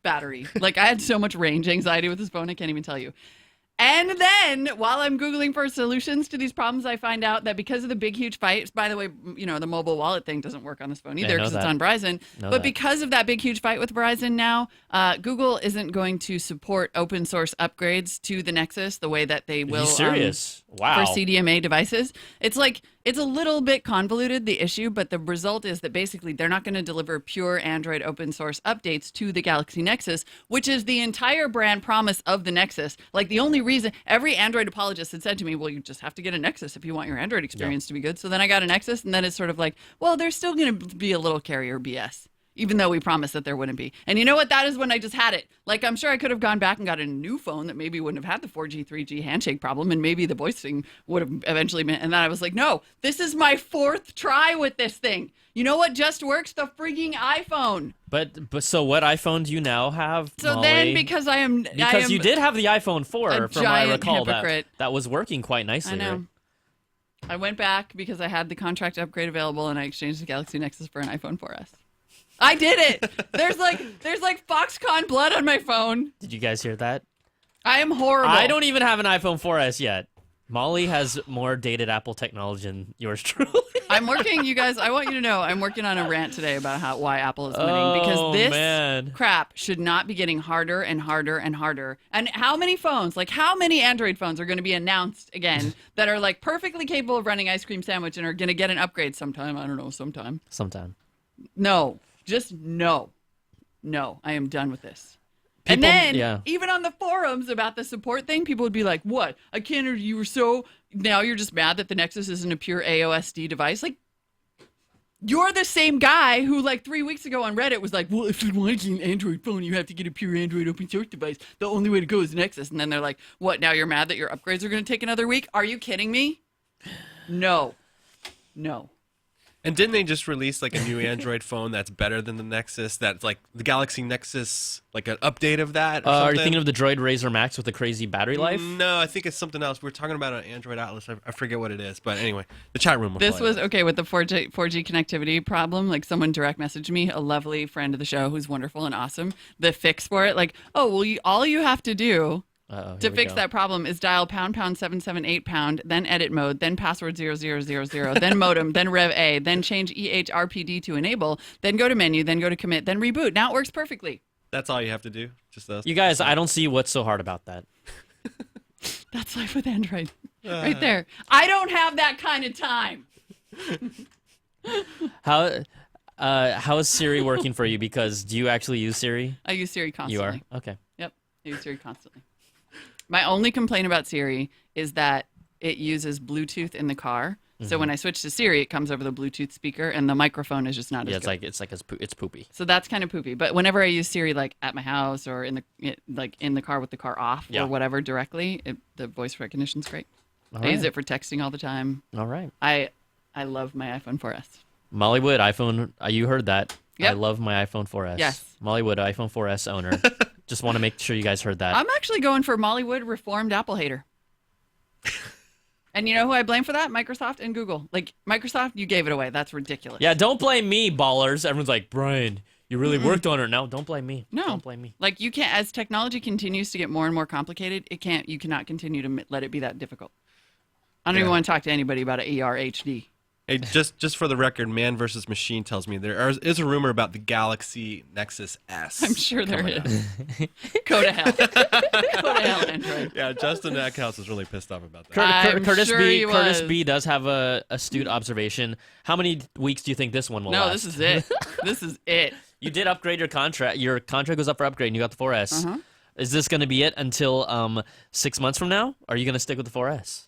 battery. Like, I had so much range anxiety with this phone, I can't even tell you. And then, while I'm Googling for solutions to these problems, I find out that because of the big, huge fight, by the way, the mobile wallet thing doesn't work on this phone either because it's on Verizon. But because of that big, huge fight with Verizon now, Google isn't going to support open source upgrades to the Nexus the way that they will. Are you serious? Wow. For CDMA devices. It's a little bit convoluted, the issue, but the result is that basically they're not going to deliver pure Android open source updates to the Galaxy Nexus, which is the entire brand promise of the Nexus. Like, the only reason every Android apologist had said to me, well, you just have to get a Nexus if you want your Android experience to be good. So then I got a Nexus, and then it's sort of like, well, there's still going to be a little carrier BS. Even though we promised that there wouldn't be. And you know what? That is when I just had it. Like, I'm sure I could have gone back and got a new phone that maybe wouldn't have had the 4G, 3G handshake problem, and maybe the voice thing would have eventually been. And then I was like, no, this is my 4th try with this thing. You know what just works? The freaking iPhone. But so what iPhone do you now have, So Molly? then, because you did have the iPhone 4, from what I recall, hypocrite. that was working quite nicely. I know. Right? I went back because I had the contract upgrade available, and I exchanged the Galaxy Nexus for an iPhone 4S. I did it. There's like Foxconn blood on my phone. Did you guys hear that? I am horrible. I don't even have an iPhone 4S yet. Molly has more dated Apple technology than yours truly. I'm working, you guys. I want you to know I'm working on a rant today about why Apple is winning because this crap should not be getting harder and harder and harder. And how many phones, like how many Android phones are going to be announced again that are like perfectly capable of running Ice Cream Sandwich and are going to get an upgrade sometime? I don't know, sometime. No. Just no. No, I am done with this. And then, even on the forums about the support thing, people would be like, what? I can't, you were so, now you're just mad that the Nexus isn't a pure AOSD device? Like, you're the same guy who, like, 3 weeks ago on Reddit was like, well, if you want an Android phone, you have to get a pure Android open source device. The only way to go is Nexus. And then they're like, what, now you're mad that your upgrades are going to take another week? Are you kidding me? No. No. And didn't they just release like a new Android phone that's better than the Nexus? That's like the Galaxy Nexus, like an update of that? Or are you thinking of the Droid Razor Max with the crazy battery life? No, I think it's something else. We're talking about an Android Atlas. I forget what it is. But anyway, the chat room will This play was it. okay with the 4G connectivity problem. Like, someone direct messaged me, a lovely friend of the show who's wonderful and awesome. The fix for it, like, oh, well, all you have to do to fix that problem is dial #778#, then edit mode, then password 0000, then modem, then rev A, then change EHRPD to enable, then go to menu, then go to commit, then reboot. Now it works perfectly. That's all you have to do. Just those. You guys, I don't see what's so hard about that. That's life with Android. Right there. I don't have that kind of time. How is Siri working for you? Because do you actually use Siri? I use Siri constantly. You are? Okay. Yep. I use Siri constantly. My only complaint about Siri is that it uses Bluetooth in the car. So when I switch to Siri, it comes over the Bluetooth speaker, and the microphone is just not as good. It's poopy. So that's kind of poopy. But whenever I use Siri, like at my house or in the car with the car off or whatever directly, the voice recognition's great. I use it for texting all the time. All right. I love my iPhone 4S. Molly Wood, iPhone. You heard that. Yep. I love my iPhone 4S. Yes. Molly Wood, iPhone 4S owner. Just want to make sure you guys heard that. I'm actually going for Mollywood reformed Apple hater. And you know who I blame for that? Microsoft and Google. Like, Microsoft, you gave it away. That's ridiculous. Yeah, don't blame me, ballers. Everyone's like, Brian, you really worked on it. No, don't blame me. No. Don't blame me. Like, you can't, as technology continues to get more and more complicated, you cannot continue to let it be that difficult. I don't even want to talk to anybody about an ERHD. Hey, just for the record, Man versus Machine tells me is a rumor about the Galaxy Nexus S. I'm sure there coming is. out. Go to hell. Go to hell, Android. Yeah, Justin Eckhouse is really pissed off about that. I'm Curtis sure B. he Curtis was. B. does have a astute observation. How many weeks do you think this one will last? No, this is it. This is it. You did upgrade your contract. Your contract was up for upgrade, and you got the 4S. Uh-huh. Is this going to be it until 6 months from now? Or are you going to stick with the 4S?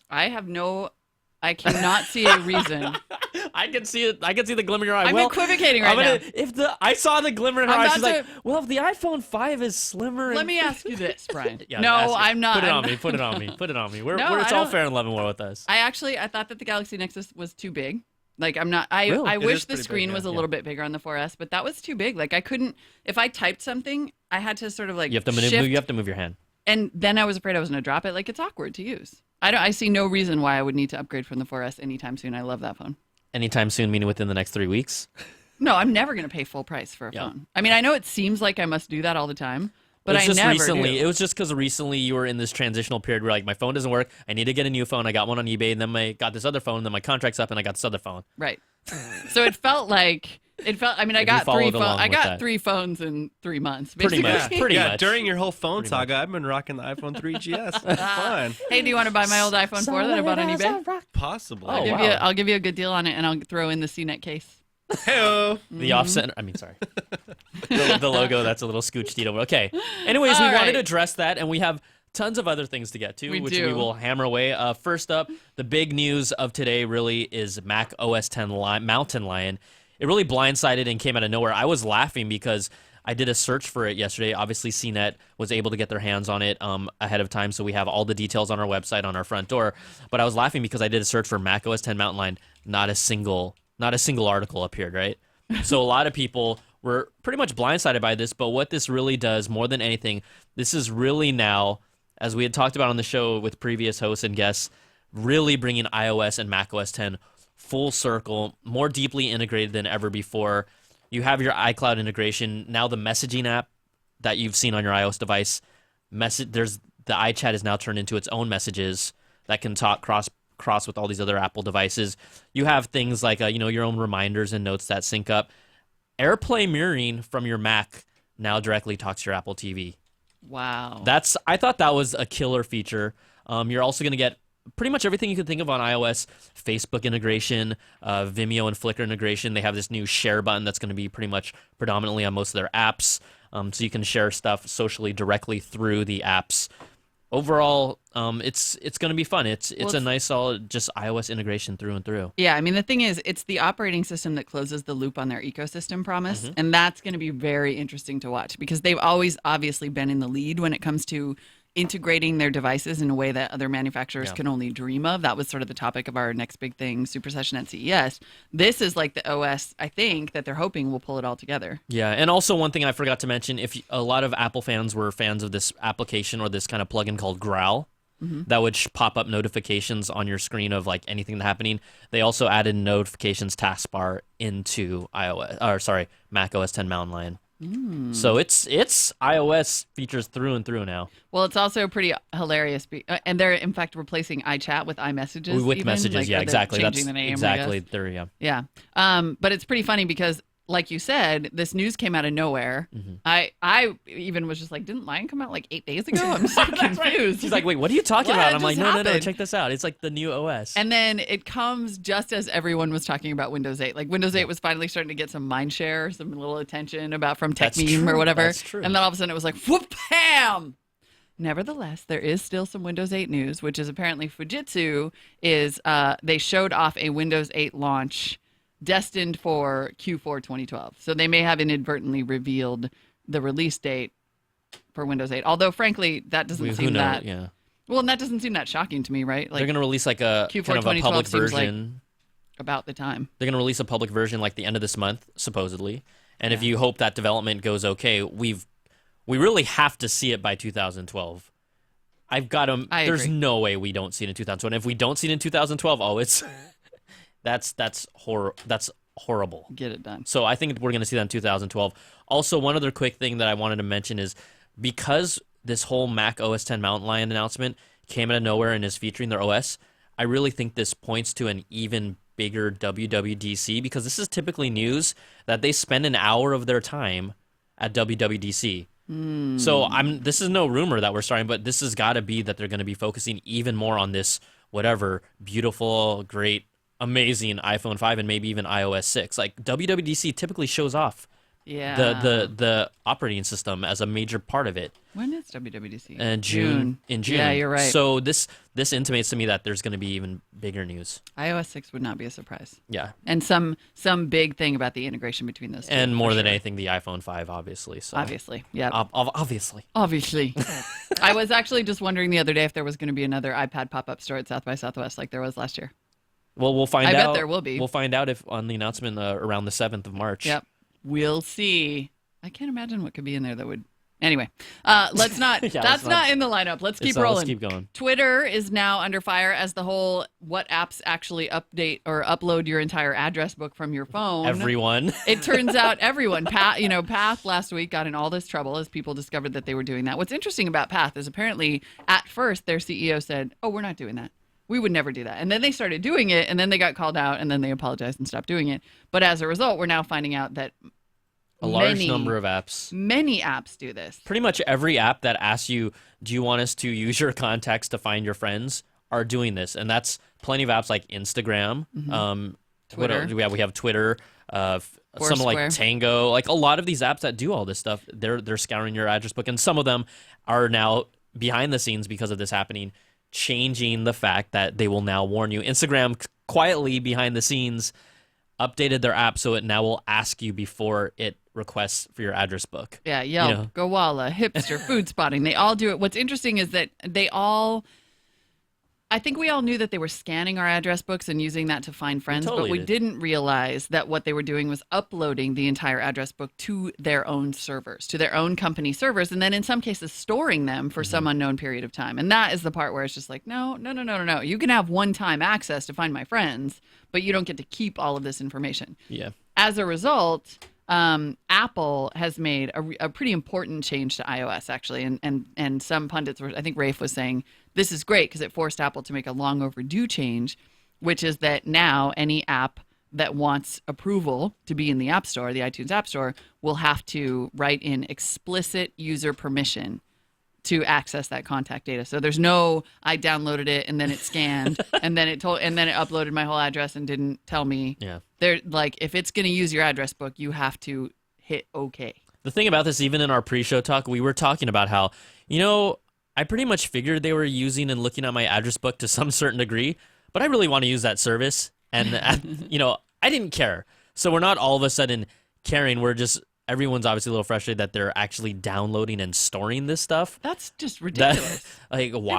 I cannot see a reason. I can see it. I can see the glimmer in your eye. I'm equivocating right now. I saw the glimmer in her I'm eye, about she's like, well, if the iPhone 5 is slimmer. Let me ask you this, Brian. Yeah, no, ask it. I'm not. Put it I'm on me. not- Put it on me. Put it on me. No, it's I all don't- fair and love and war with us. I thought that the Galaxy Nexus was too big. Like I'm not. Really? I It wish is the pretty screen big, was a yeah. little bit bigger on the 4S, but that was too big. Like I couldn't. If I typed something, I had to sort of like You have to move. shift, You have to move your hand. and then I was afraid I was going to drop it. Like it's awkward to use. I see no reason why I would need to upgrade from the 4S anytime soon. I love that phone. Anytime soon, meaning within the next 3 weeks. No, I'm never going to pay full price for a Yeah. phone. I mean, I know it seems like I must do that all the time, but I It was just never recently. do. It was just because recently you were in this transitional period where like my phone doesn't work. I need to get a new phone. I got one on eBay, and then I got this other phone. And then my contract's up, and I got this other phone. Right. So it felt like I mean, I You got followed along I with got that. 3 phones in 3 months. Pretty Basically. much. Pretty yeah, much. during your whole phone saga, I've been rocking the iPhone 3GS. It's fun. Hey, do you want to buy my old iPhone 4 that I bought on eBay? Possibly. Oh, I'll, wow. I'll give you a good deal on it, and I'll throw in the CNET case. Hey-o. The offset. I mean, sorry. The logo. That's a little scooched over. Okay. Anyways, we All wanted right. to address that, and we have tons of other things to get to, We which do. we will hammer away. First up, the big news of today really is Mac OS 10 Mountain Lion. It really blindsided and came out of nowhere. I was laughing because I did a search for it yesterday. Obviously, CNET was able to get their hands on it ahead of time, so we have all the details on our website on our front door. But I was laughing because I did a search for Mac OS 10 Mountain Lion. Not a single article appeared, right? So a lot of people were pretty much blindsided by this. But what this really does, more than anything, this is really now, as we had talked about on the show with previous hosts and guests, really bringing iOS and Mac OS 10 full circle, more deeply integrated than ever before. You have your iCloud integration. Now the messaging app that you've seen on your iOS device, the iChat is now turned into its own messages that can talk cross with all these other Apple devices. You have things like your own reminders and notes that sync up. AirPlay mirroring from your Mac now directly talks to your Apple TV. Wow. I thought that was a killer feature. You're also going to get pretty much everything you could think of on iOS. Facebook integration, Vimeo and Flickr integration. They have this new share button that's going to be pretty much predominantly on most of their apps. So you can share stuff socially directly through the apps. Overall, it's going to be fun. It's a nice, solid, just iOS integration through and through. Yeah, I mean, the thing is, it's the operating system that closes the loop on their ecosystem promise. Mm-hmm. And that's going to be very interesting to watch because they've always obviously been in the lead when it comes to integrating their devices in a way that other manufacturers can only dream of. That was sort of the topic of our next big thing, Super Session at CES. This is like the OS, I think, that they're hoping will pull it all together. Yeah, and also one thing I forgot to mention, if a lot of Apple fans were fans of this application or this kind of plugin called Growl, that would pop up notifications on your screen of like anything that's happening. They also added notifications taskbar into Mac OS 10 Mountain Lion. So it's iOS features through and through now. Well, it's also pretty hilarious, and they're in fact replacing iChat with iMessages. With even. Messages, Like, yeah, they're exactly. Changing That's the name, exactly I guess. there. Yeah. Yeah. But it's pretty funny because, like you said, this news came out of nowhere. I even was just like, didn't Lion come out like 8 days ago? I'm so confused. She's like, wait, what are you talking What about? I'm just like, no, happened? check this out. It's like the new OS. And then it comes just as everyone was talking about Windows 8. Like Windows 8 was finally starting to get some mind share, some little attention from Tech That's Meme true. or whatever. That's true. And then all of a sudden it was like, whoop, bam! Nevertheless, there is still some Windows 8 news, which is apparently Fujitsu they showed off a Windows 8 launch destined for Q4 2012. So they may have inadvertently revealed the release date for Windows 8. Although, frankly, that doesn't Who seem knows? that... Yeah. Well, and that doesn't seem that shocking to me, right? Like They're going to release like a Q4 kind of a 2012 public seems like- version. about the time. They're going to release a public version like the end of this month, supposedly. And if you hope that development goes okay, we really have to see it by 2012. I've got them. I There's agree. no way we don't see it in 2012. And if we don't see it in 2012, it's that's horrible. Get it done. So I think we're going to see that in 2012. Also, one other quick thing that I wanted to mention is because this whole Mac OS 10 Mountain Lion announcement came out of nowhere and is featuring their OS, I really think this points to an even bigger WWDC? Because this is typically news that they spend an hour of their time at WWDC. So this is no rumor that we're starting, but this has got to be that they're going to be focusing even more on this whatever beautiful, great, amazing iPhone 5 and maybe even iOS 6. Like WWDC typically shows off the operating system as a major part of it. When is WWDC? In June. Yeah, you're right. So this intimates to me that there's going to be even bigger news. iOS 6 would not be a surprise. Yeah. And some big thing about the integration between those two. And more for than sure. anything, the iPhone 5, obviously. So. Obviously, yeah. Obviously. Obviously. I was actually just wondering the other day if there was going to be another iPad pop-up store at South by Southwest like there was last year. Well, we'll find out. I bet there will be. We'll find out if on the announcement around the 7th of March. Yep. We'll see. I can't imagine what could be in there that would. Anyway, let's not. That's not in the lineup. Let's keep rolling. Let's keep going. Twitter is now under fire as the whole what apps actually update or upload your entire address book from your phone. Everyone. It turns out everyone. Path last week got in all this trouble as people discovered that they were doing that. What's interesting about Path is apparently at first their CEO said, "Oh, we're not doing that. We would never do that." And then they started doing it, and then they got called out, and then they apologized and stopped doing it. But as a result, we're now finding out that a large number of apps. Many apps do this. Pretty much every app that asks you, do you want us to use your contacts to find your friends, are doing this. And that's plenty of apps like Instagram. Twitter. We have Twitter. Some like Foursquare. Tango. Like a lot of these apps that do all this stuff, they're scouring your address book. And some of them are now behind the scenes because of this happening, changing the fact that they will now warn you. Instagram quietly behind the scenes updated their app so it now will ask you before it requests for your address book. Yeah, Yelp, Gowalla, Hipster, Food Spotting, they all do it. What's interesting is that I think we all knew that they were scanning our address books and using that to find friends, Totally but we did. didn't realize that what they were doing was uploading the entire address book to their own servers, to their own company servers, and then in some cases storing them for some unknown period of time. And that is the part where it's just like, no. You can have one-time access to find my friends, but you don't get to keep all of this information. Yeah. As a result, Apple has made a pretty important change to iOS, actually. And some pundits were, I think Rafe was saying, this is great because it forced Apple to make a long overdue change, which is that now any app that wants approval to be in the App Store, the iTunes App Store, will have to write in explicit user permission to access that contact data. So there's no, I downloaded it and then it scanned and then it uploaded my whole address and didn't tell me. Yeah. They're like, if it's going to use your address book, you have to hit OK. The thing about this, even in our pre-show talk, we were talking about how, I pretty much figured they were using and looking at my address book to some certain degree, but I really want to use that service. And, I didn't care. So we're not all of a sudden caring. Everyone's obviously a little frustrated that they're actually downloading and storing this stuff. That's just ridiculous. Why?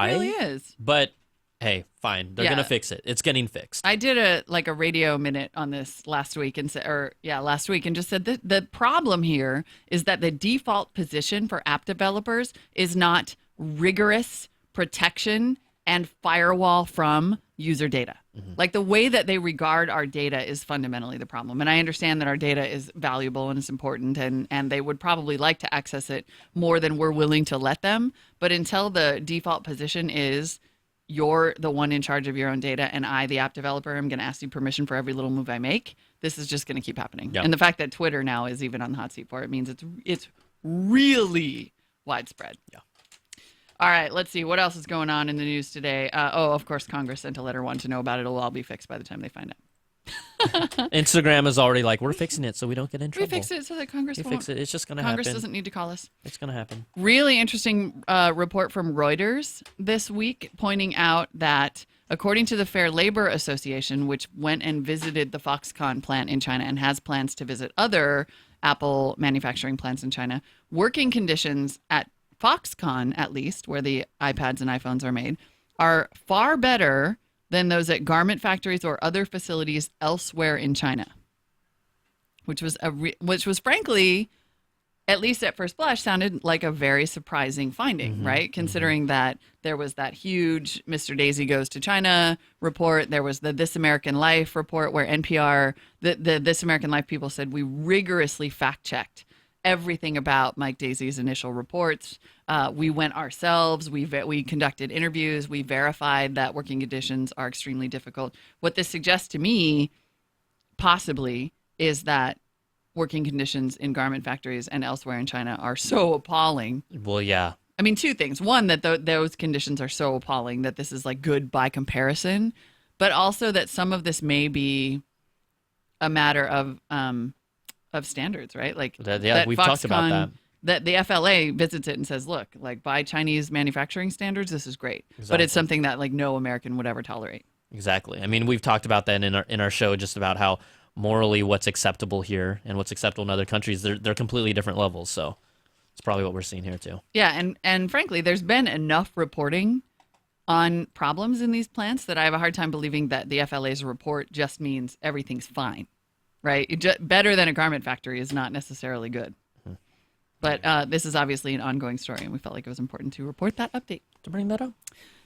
It really is. But hey, fine. They're Yeah. going to fix it. It's getting fixed. I did a radio minute on this last week and just said that the problem here is that the default position for app developers is not rigorous protection and firewall from user data. Like the way that they regard our data is fundamentally the problem. And I understand that our data is valuable and it's important and they would probably like to access it more than we're willing to let them. But until the default position is you're the one in charge of your own data and I, the app developer, am going to ask you permission for every little move I make, this is just going to keep happening. Yep. And the fact that Twitter now is even on the hot seat for it means it's really widespread. Yeah. All right, let's see. What else is going on in the news today? Of course, Congress sent a letter wanting to know about it. It'll all be fixed by the time they find out. Instagram is already like, we're fixing it so we don't get in We trouble. fixed it so that Congress We won't. fix it. It's just going to happen. Congress doesn't need to call us. It's going to happen. Really interesting report from Reuters this week pointing out that according to the Fair Labor Association, which went and visited the Foxconn plant in China and has plans to visit other Apple manufacturing plants in China, working conditions at Foxconn, at least, where the iPads and iPhones are made, are far better than those at garment factories or other facilities elsewhere in China, which was frankly, at least at first blush, sounded like a very surprising finding, right? Considering that there was that huge Mr. Daisy Goes to China report. There was the This American Life report where NPR, the This American Life people said we rigorously fact-checked everything about Mike Daisy's initial reports. We went ourselves. We conducted interviews. We verified that working conditions are extremely difficult. What this suggests to me, possibly, is that working conditions in garment factories and elsewhere in China are so appalling. Well, yeah. I mean, two things. One, that those conditions are so appalling that this is like good by comparison, but also that some of this may be a matter of standards, right? Like that we've talked about that. That the FLA visits it and says, look, like by Chinese manufacturing standards, this is great, but it's something that like no American would ever tolerate. Exactly. I mean, we've talked about that in our show, just about how morally what's acceptable here and what's acceptable in other countries, they're completely different levels. So it's probably what we're seeing here too. Yeah, and frankly, there's been enough reporting on problems in these plants that I have a hard time believing that the FLA's report just means everything's fine, right? Better than a garment factory is not necessarily good. But this is obviously an ongoing story, and we felt like it was important to report that update. To bring that up.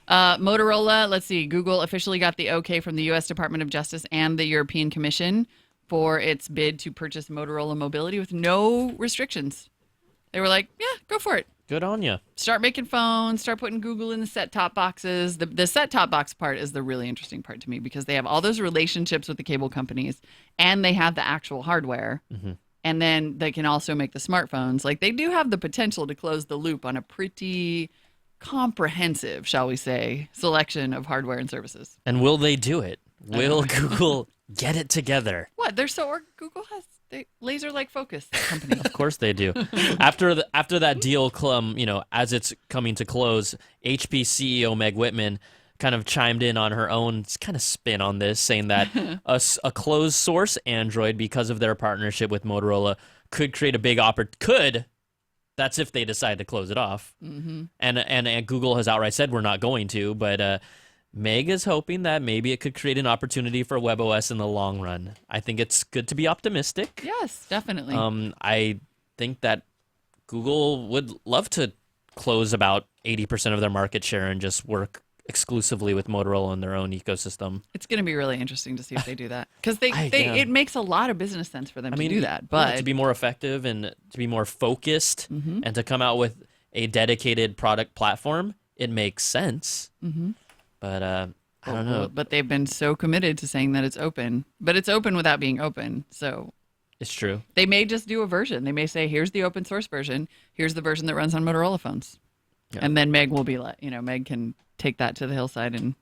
Motorola, let's see, Google officially got the okay from the U.S. Department of Justice and the European Commission for its bid to purchase Motorola Mobility with no restrictions. They were like, yeah, go for it. Good on you. Start making phones, start putting Google in the set-top boxes. The set-top box part is the really interesting part to me because they have all those relationships with the cable companies and they have the actual hardware. Mm-hmm. And then they can also make the smartphones. Like they do have the potential to close the loop on a pretty comprehensive, shall we say, selection of hardware and services. And will they do it? Will Google get it together? What? They're so Google has laser-like focus. That company. Of course they do. After that deal, as it's coming to close, HP CEO Meg Whitman kind of chimed in on her own kind of spin on this, saying that a closed source Android, because of their partnership with Motorola, could create a big that's if they decide to close it off. Mm-hmm. And Google has outright said we're not going to, but Meg is hoping that maybe it could create an opportunity for WebOS in the long run. I think it's good to be optimistic. Yes, definitely. I think that Google would love to close about 80% of their market share and just work exclusively with Motorola in their own ecosystem. It's going to be really interesting to see if they do that because it makes a lot of business sense for them to do that. But to be more effective and to be more focused and to come out with a dedicated product platform, it makes sense. Mm-hmm. But I don't know. But they've been so committed to saying that it's open, but it's open without being open. So it's true. They may just do a version. They may say, here's the open source version. Here's the version that runs on Motorola phones. Yeah. And then Meg will be like, Meg can take that to the hillside. And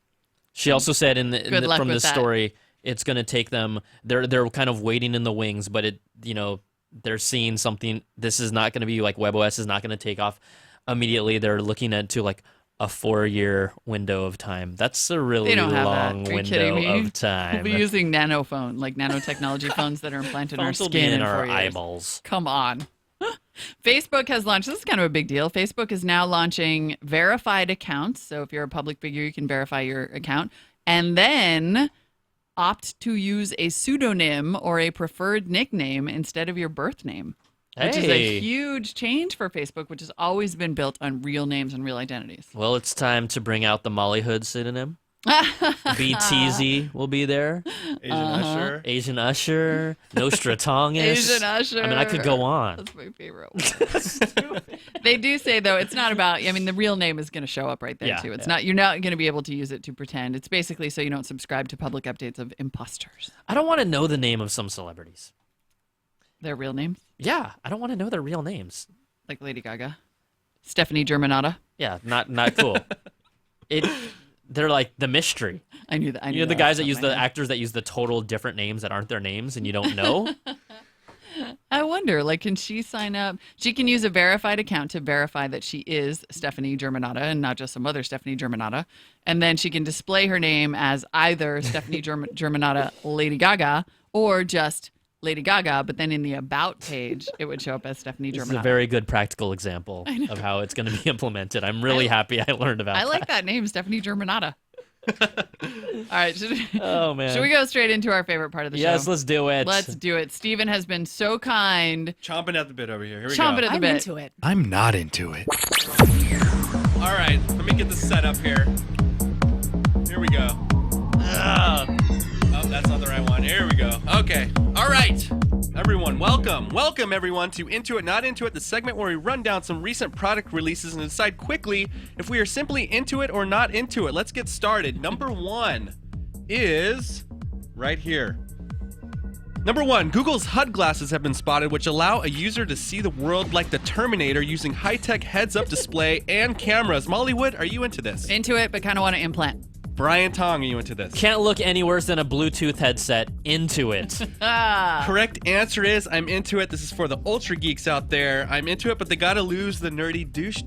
she also said from this story, it's going to take them. They're kind of waiting in the wings, but they're seeing something. This is not going to be like WebOS is not going to take off immediately. They're looking into like a 4-year window of time. That's a really long window of time. We'll be using nanotechnology phones that are implanted in our skin in in our 4 years. eyeballs. Come on. Facebook has launched, this is kind of a big deal. Facebook is now launching verified accounts. So if you're a public figure, you can verify your account and then opt to use a pseudonym or a preferred nickname instead of your birth name. Which is a huge change for Facebook, which has always been built on real names and real identities. Well, it's time to bring out the Molly Hood pseudonym. BTZ will be there. Asian Usher. Nostratongus. Asian Usher. I mean, I could go on. That's my favorite one. They do say, though, it's not about, the real name is going to show up right there, too. It's not, you're not going to be able to use it to pretend. It's basically so you don't subscribe to public updates of imposters. I don't want to know the name of some celebrities. Their real names? Yeah, I don't want to know their real names. Like Lady Gaga. Stephanie Germanotta. Yeah, not cool. They're like the mystery. I knew that. The guys that use the actors that use the total different names that aren't their names and you don't know. I wonder, can she sign up? She can use a verified account to verify that she is Stephanie Germanotta and not just some other Stephanie Germanotta. And then she can display her name as either Stephanie Germanotta Lady Gaga or just Lady Gaga, but then in the About page, it would show up as Stephanie Germanotta. This is a very good practical example of how it's going to be implemented. I'm really happy I learned about that. I like that name, Stephanie Germanotta. All right. Should we go straight into our favorite part of the show? Yes, let's do it. Let's do it. Steven has been so kind. Chomping at the bit over here. Here we go. Chomping at the bit. I'm into it. I'm not into it. All right. Let me get this set up here. Here we go. Oh, that's not the right one. Here we go. Okay. All right. Everyone, welcome everyone to Into It, Not Into It, the segment where we run down some recent product releases and decide quickly if we are simply into it or not into it. Let's get started. Number 1 is right here. Number 1, Google's HUD glasses have been spotted, which allow a user to see the world like the Terminator using high-tech heads-up display and cameras. Mollywood, are you into this? Into it, but kind of want to implant. Brian Tong, are you into this? Can't look any worse than a Bluetooth headset. Into it. Correct answer is I'm into it. This is for the ultra geeks out there. I'm into it, but they gotta lose the nerdy douche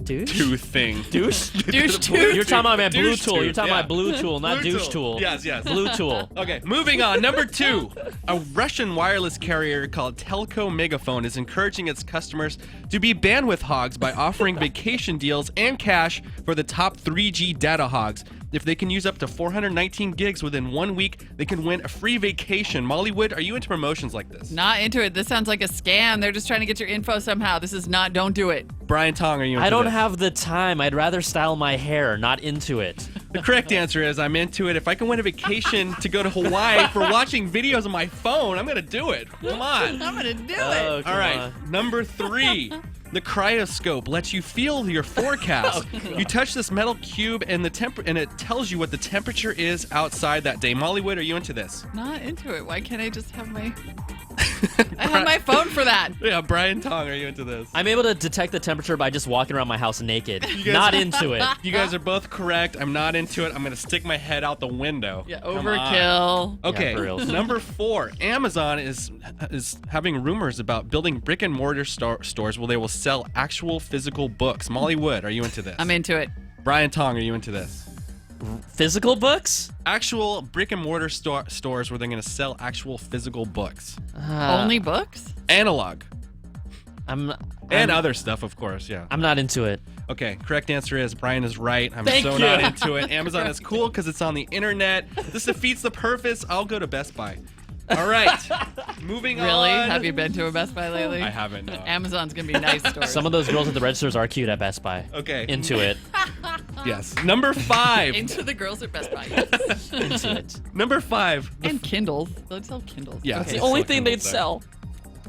tooth thing. Douche? Douche tooth? You're talking about Blue Douche Tool. tooth, You're talking yeah. about Blue Tool, not Blue Douche Tool. Tool. Yes. Blue Tool. Okay, moving on. Number 2, a Russian wireless carrier called Telco Megaphone is encouraging its customers to be bandwidth hogs by offering vacation deals and cash for the top 3G data hogs. If they can use up to 419 gigs within 1 week, they can win a free vacation. Mollywood, are you into promotions like this? Not into it. This sounds like a scam. They're just trying to get your info somehow. This is not, don't do it. Brian Tong, are you into I don't this? have the time. I'd rather style my hair. Not into it. The correct answer is I'm into it. If I can win a vacation to go to Hawaii for watching videos on my phone, I'm going to do it. Come on. I'm going to do Oh, it. come All right, on. number 3. The cryoscope lets you feel your forecast. You touch this metal cube and it tells you what the temperature is outside that day. Mollywood, are you into this? Not into it. Why can't I just have my... I have my phone for that. Yeah, Brian Tong, are you into this? I'm able to detect the temperature by just walking around my house naked. guys- Not into it. You guys are both correct. I'm not into it. I'm going to stick my head out the window. Yeah, Come on. overkill. Okay, Yeah, for reals. number 4. Amazon is having rumors about building brick and mortar stores where they will sell actual physical books. Mollywood, are you into this? I'm into it. Brian Tong, are you into this? Physical books? Actual brick and mortar stores where they're going to sell actual physical books. Only books? Analog. I'm And other stuff, of course, yeah. I'm not into it. Okay, correct answer is Brian is right. I'm Thank so you. not into it. Amazon is cool because it's on the internet. This defeats the purpose. I'll go to Best Buy. All right, moving Really? on. Have you been to a Best Buy lately? I haven't, no. Amazon's going to be nice stores. Some of those girls at the registers are cute at Best Buy. Okay. Into it. Yes. Number 5. Into the girls at Best Buy. Into it. Number 5. And Kindles. They'll sell Kindles. Yeah, It's Okay. the only Sell thing they'd Kindles there. sell.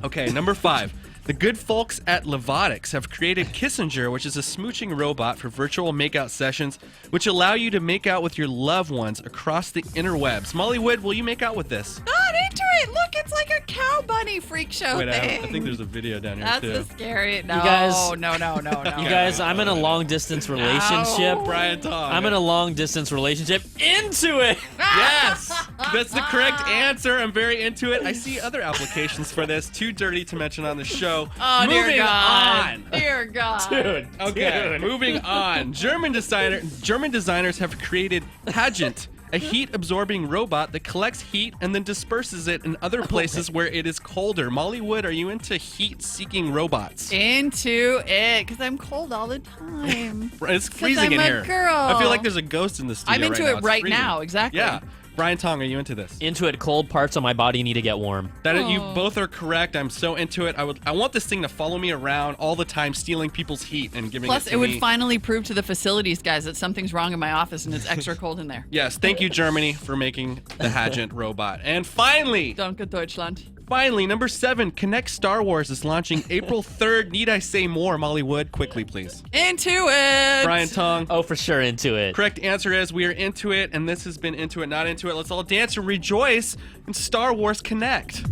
Okay, number 5. The good folks at Levotics have created Kissinger, which is a smooching robot for virtual makeout sessions, which allow you to make out with your loved ones across the interwebs. Mollywood, will you make out with this? Not into it. Look, it's like a cow bunny freak show Wait, thing. I think there's a video down here That's too. the scary. No, guys- no. You guys, I'm in a long distance relationship. No. Brian Tong. I'm in a long distance relationship. Into it. Yes, that's the correct answer. I'm very into it. I see other applications for this. Too dirty to mention on the show. Oh, Moving dear God. on. Dear God. Dude. Okay, moving on. German designers have created Pageant, a heat-absorbing robot that collects heat and then disperses it in other places where it is colder. Mollywood, are you into heat-seeking robots? Into it, because I'm cold all the time. It's freezing I'm in a here. girl. I feel like there's a ghost in the studio I'm into right now. it It's right freezing. now, exactly. Yeah. Brian Tong, are you into this? Into it. Cold parts on my body need to get warm. You both are correct. I'm so into it. I want this thing to follow me around all the time, stealing people's heat and giving Plus, it to it would me. finally prove to the facilities guys that something's wrong in my office and it's extra cold in there. Yes, thank you, Germany, for making the Pageant robot. And finally, Danke, Deutschland. number 7, Connect Star Wars is launching April 3rd. Need I say more, Mollywood? Quickly, please. Into it. Brian Tong. Oh, for sure. Into it. Correct answer is we are into it, and this has been Into It, Not Into It. Let's all dance and rejoice in Star Wars Connect.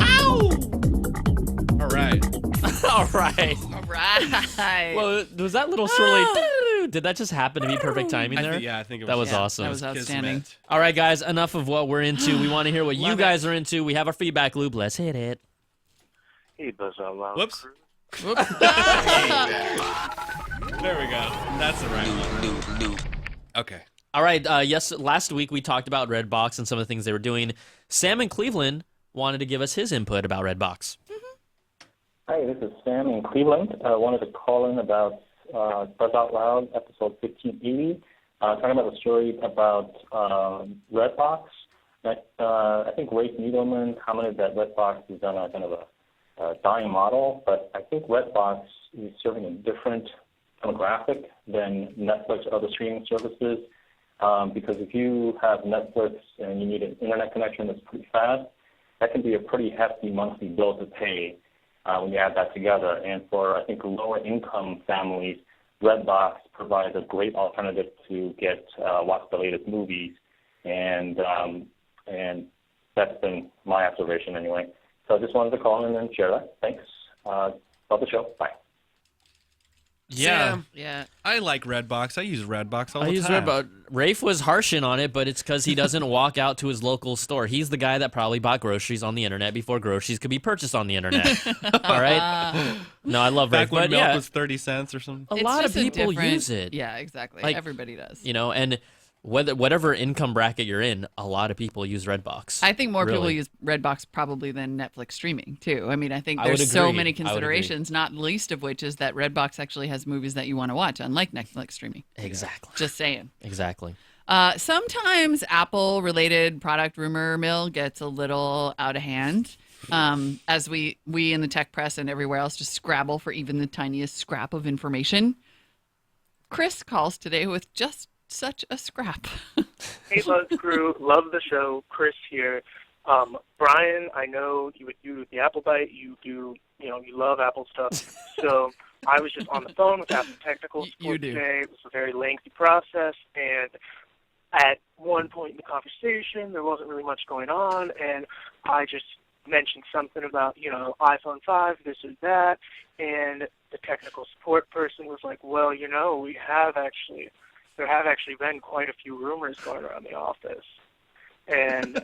Ow! All right. All right. All right. Well, was that little swirly? Did that just happen to be perfect timing there? I think it was. That was Yeah, awesome. that was outstanding. Kismet. All right, guys, enough of what we're into. We want to hear what you Love guys are into. We have our feedback loop. Let's hit it. Hey, Buzz Out Loud. Whoops. Whoops. There we go. That's the right one. Okay. All right. Yes, last week we talked about Redbox and some of the things they were doing. Sam in Cleveland wanted to give us his input about Redbox. Hi, this is Sam in Cleveland. I wanted to call in about Buzz Out Loud, episode 1580, talking about the story about Redbox. I think Ray Needleman commented that Redbox is on a kind of a dying model, but I think Redbox is serving a different demographic than Netflix or other streaming services, because if you have Netflix and you need an internet connection that's pretty fast, that can be a pretty hefty monthly bill to pay when you add that together. And for, I think, lower income families, Redbox provides a great alternative to watch the latest movies, and that's been my observation anyway. So I just wanted to call in and share that. Thanks. Love the show. Bye. Yeah. Sam. Yeah. I like Redbox. I use Redbox all the time. I use Redbox. Rafe was harshing on it, but it's because he doesn't walk out to his local store. He's the guy that probably bought groceries on the internet before groceries could be purchased on the internet. All right? No, I love Rafe. Back when but milk yeah, was 30 cents or something. a It's lot of just a people different- use it. Yeah, exactly. Like, Everybody does. And whatever income bracket you're in, a lot of people use Redbox. I think more people Really. use Redbox probably than Netflix streaming too. I mean, I think I would there's so agree. many I would agree. considerations, not least of which is that Redbox actually has movies that you want to watch, unlike Netflix streaming. Exactly. Just saying. Exactly. Sometimes Apple-related product rumor mill gets a little out of hand, as we in the tech press and everywhere else just scrabble for even the tiniest scrap of information. Chris calls today with just such a scrap. Hey, Buzz Crew. Love the show. Chris here. Brian, I know you do the Apple Bite. You love Apple stuff. So I was just on the phone with Apple Technical You Support do. today. It was a very lengthy process, and at one point in the conversation, there wasn't really much going on, and I just mentioned something about, iPhone 5, this or that, and the technical support person was like, well, there have actually been quite a few rumors going around the office, and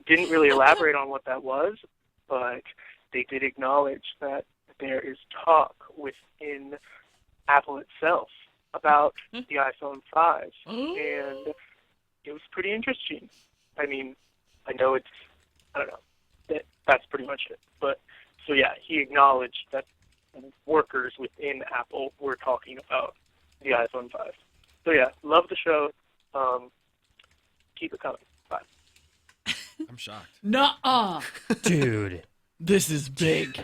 didn't really elaborate on what that was, but they did acknowledge that there is talk within Apple itself about the iPhone 5, and it was pretty interesting. I mean, I know that's pretty much it. But, so yeah, he acknowledged that workers within Apple were talking about the iPhone 5. So yeah, love the show. Keep it coming. Bye. I'm shocked. Nuh-uh. Dude. This is big.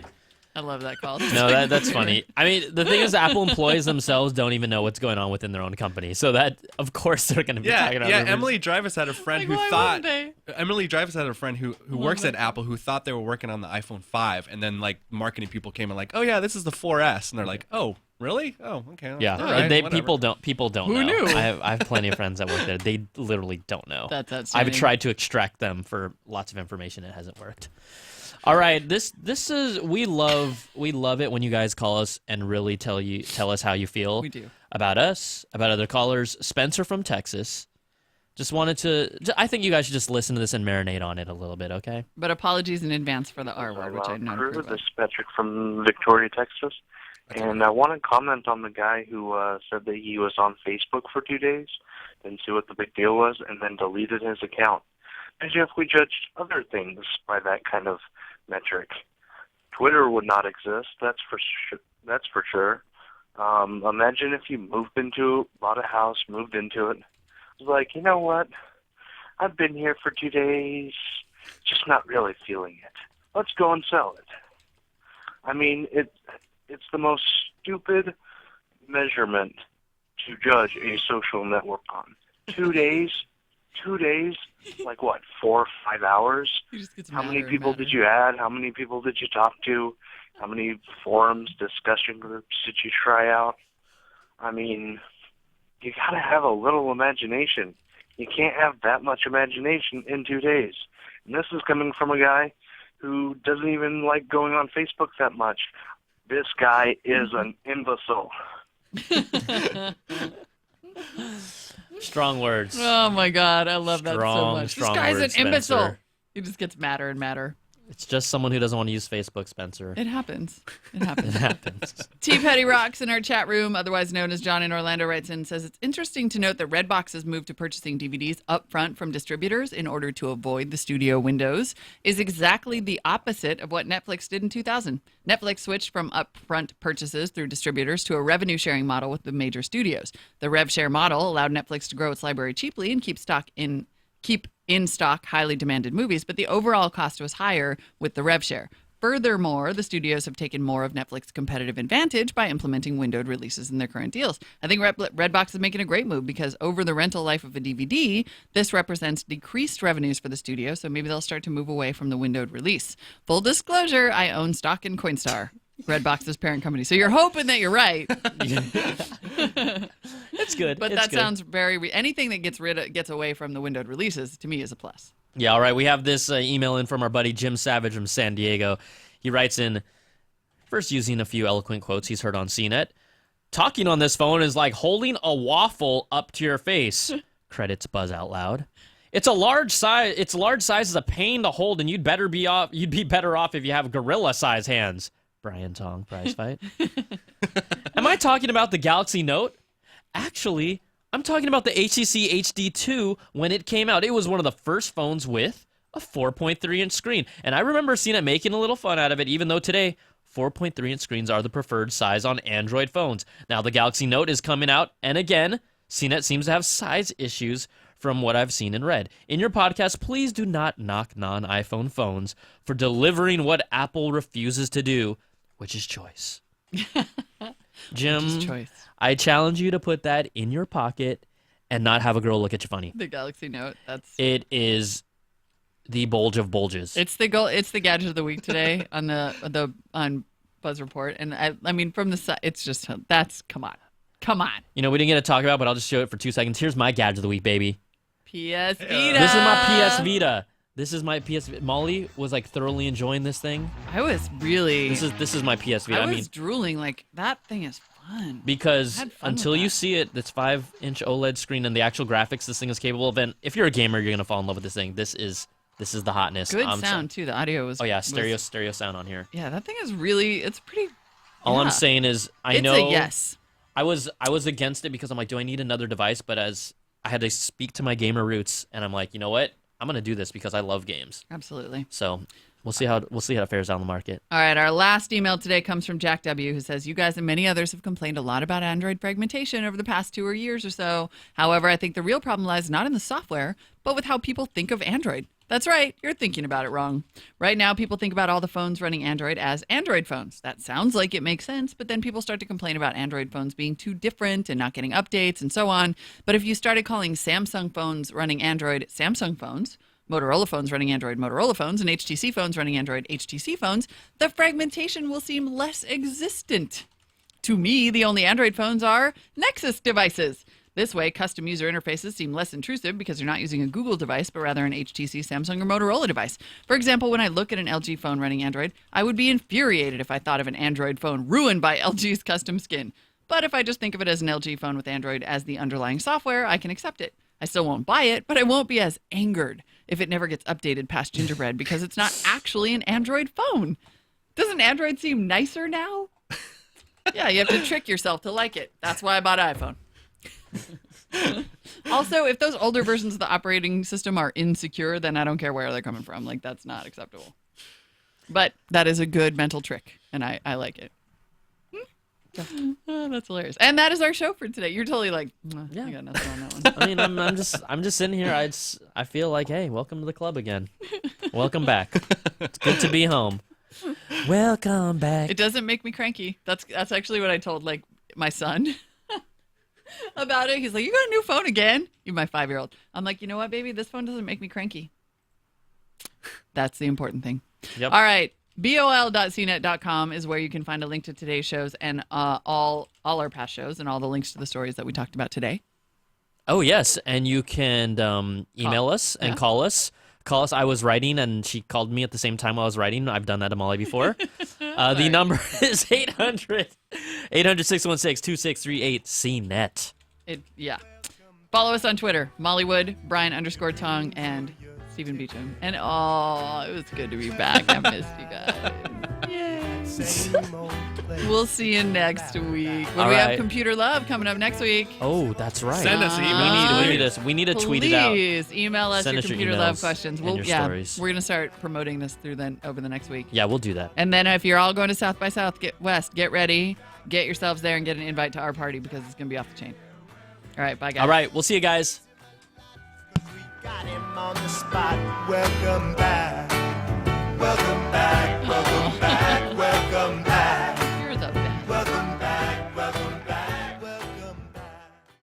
I love that call. No, that's funny. I mean, the thing is, Apple employees themselves don't even know what's going on within their own company. So that, of course, they're going to be talking about rumors. Emily Drivers had a friend who why thought wouldn't Emily Drivers had a friend who works at Apple who thought they were working on the iPhone 5, and then like marketing people came and like, oh yeah, this is the 4S, and they're like, oh really? Oh okay. Yeah, all right, they whatever. people don't Who know. knew? I have plenty of friends that work there. They literally don't know. That's I've outstanding. tried to extract them for lots of information. It hasn't worked. All right, this is we love it when you guys call us and really tell us how you feel. We do. About us, about other callers. Spencer from Texas. Just wanted to. I think you guys should just listen to this and marinate on it a little bit, okay? But apologies in advance for the R word, which I know. Crew, this is Patrick from Victoria, Texas. And I want to comment on the guy who said that he was on Facebook for 2 days, didn't see what the big deal was, and then deleted his account. Imagine if we judged other things by that kind of metric. Twitter would not exist, that's for sure. Imagine if you bought a house, moved into it, was like, you know what, I've been here for 2 days, just not really feeling it. Let's go and sell it. I mean, it's the most stupid measurement to judge a social network on. 2 days? 2 days? Like what, 4 or 5 hours? How many people did you add? How many people did you talk to? How many forums, discussion groups did you try out? I mean, you gotta have a little imagination. You can't have that much imagination in 2 days. And this is coming from a guy who doesn't even like going on Facebook that much. This guy is an imbecile. Strong words. Oh my God, I love that so Strong, much. This strong guy's words, an imbecile. Spencer. He just gets madder and madder. It's just someone who doesn't want to use Facebook, Spencer. It happens. It happens. It happens. T. Petty Rocks in our chat room, otherwise known as John in Orlando, writes in and says, it's interesting to note that Redbox has moved to purchasing DVDs upfront from distributors in order to avoid the studio windows, is exactly the opposite of what Netflix did in 2000. Netflix switched from upfront purchases through distributors to a revenue sharing model with the major studios. The rev share model allowed Netflix to grow its library cheaply and keep in stock highly demanded movies, but the overall cost was higher with the rev share. Furthermore, the studios have taken more of Netflix's competitive advantage by implementing windowed releases in their current deals. I think Redbox is making a great move because over the rental life of a DVD, this represents decreased revenues for the studio, so maybe they'll start to move away from the windowed release. Full disclosure, I own stock in Coinstar, Redbox's parent company. So you're hoping that you're right. It's good. But It's that good. sounds very... anything that gets away from the windowed releases, to me, is a plus. Yeah, all right. We have this email in from our buddy Jim Savage from San Diego. He writes in, first using a few eloquent quotes he's heard on CNET. Talking on this phone is like holding a waffle up to your face. Credits buzz out loud. It's a large size. Its large size is a pain to hold, and you'd be better off if you have gorilla size hands. Brian Tong, prize fight. Am I talking about the Galaxy Note? Actually, I'm talking about the HTC HD2 when it came out. It was one of the first phones with a 4.3-inch screen. And I remember CNET making a little fun out of it, even though today 4.3-inch screens are the preferred size on Android phones. Now the Galaxy Note is coming out, and again, CNET seems to have size issues from what I've seen and read. In your podcast, please do not knock non-iPhone phones for delivering what Apple refuses to do, which is choice. Jim, Which is choice. I challenge you to put that in your pocket and not have a girl look at you funny. The Galaxy Note. It is the bulge of bulges. It's the gadget of the week today on on Buzz Report, and I mean from the side, it's just come on. You know, we didn't get to talk about, but I'll just show it for 2 seconds. Here's my gadget of the week, baby. PS Vita. This is my PS Vita. This is my PS Vita. Molly was like thoroughly enjoying this thing. I was really. This is my PS Vita. I was drooling like that thing is fun. Because I had fun until with you that. see it, this 5-inch OLED screen and the actual graphics this thing is capable of, and if you're a gamer, you're gonna fall in love with this thing. This is the hotness. Good sound too. The audio was. Oh yeah, stereo sound on here. Yeah, that thing is really. It's pretty. All yeah. I'm saying is, I It's know. a yes. I was against it because I'm like, do I need another device? But as I had to speak to my gamer roots, and I'm like, you know what? I'm gonna do this because I love games. Absolutely. So we'll see how it fares out in the market. All right, our last email today comes from Jack W., who says, you guys and many others have complained a lot about Android fragmentation over the past 2 years or so. However, I think the real problem lies not in the software, but with how people think of Android. That's right, you're thinking about it wrong. Right now, people think about all the phones running Android as Android phones. That sounds like it makes sense, but then people start to complain about Android phones being too different and not getting updates and so on. But if you started calling Samsung phones running Android Samsung phones, Motorola phones running Android Motorola phones, and HTC phones running Android HTC phones, the fragmentation will seem less existent. To me, the only Android phones are Nexus devices. This way, custom user interfaces seem less intrusive because you're not using a Google device, but rather an HTC, Samsung, or Motorola device. For example, when I look at an LG phone running Android, I would be infuriated if I thought of an Android phone ruined by LG's custom skin. But if I just think of it as an LG phone with Android as the underlying software, I can accept it. I still won't buy it, but I won't be as angered if it never gets updated past Gingerbread because it's not actually an Android phone. Doesn't Android seem nicer now? Yeah, you have to trick yourself to like it. That's why I bought an iPhone. Also, if those older versions of the operating system are insecure, then I don't care where they're coming from. Like, that's not acceptable. But that is a good mental trick, and I like it. Oh, that's hilarious. And that is our show for today. You're totally like, yeah, I got nothing on that one. I mean, I'm just sitting here. I feel like, hey, welcome to the club again. Welcome back. It's good to be home. Welcome back. It doesn't make me cranky. That's actually what I told like my son about it. He's like, you got a new phone again? You're my 5-year-old. I'm like, you know what, baby? This phone doesn't make me cranky. That's the important thing. Yep. All right. bol.cnet.com is where you can find a link to today's shows and all our past shows and all the links to the stories that we talked about today. Oh, yes. And you can email us and call us. I was writing, and she called me at the same time while I was writing. I've done that to Molly before. The number is 800-616-2638, CNET. Yeah. Follow us on Twitter, Mollywood, Brian_Tong, and Stephen Beecham. And it was good to be back. I missed you guys. Yay. We'll see you next week. When we have Computer Love coming up next week. Oh, that's right. Send us email. We need to tweet it out. Please email us Send your us your Computer Love emails questions. and your stories. We're gonna start promoting this over the next week. Yeah, we'll do that. And then if you're all going to South by Southwest, get ready, get yourselves there, and get an invite to our party because it's gonna be off the chain. All right, bye guys. All right, we'll see you guys. Got him on the spot. Welcome back. Welcome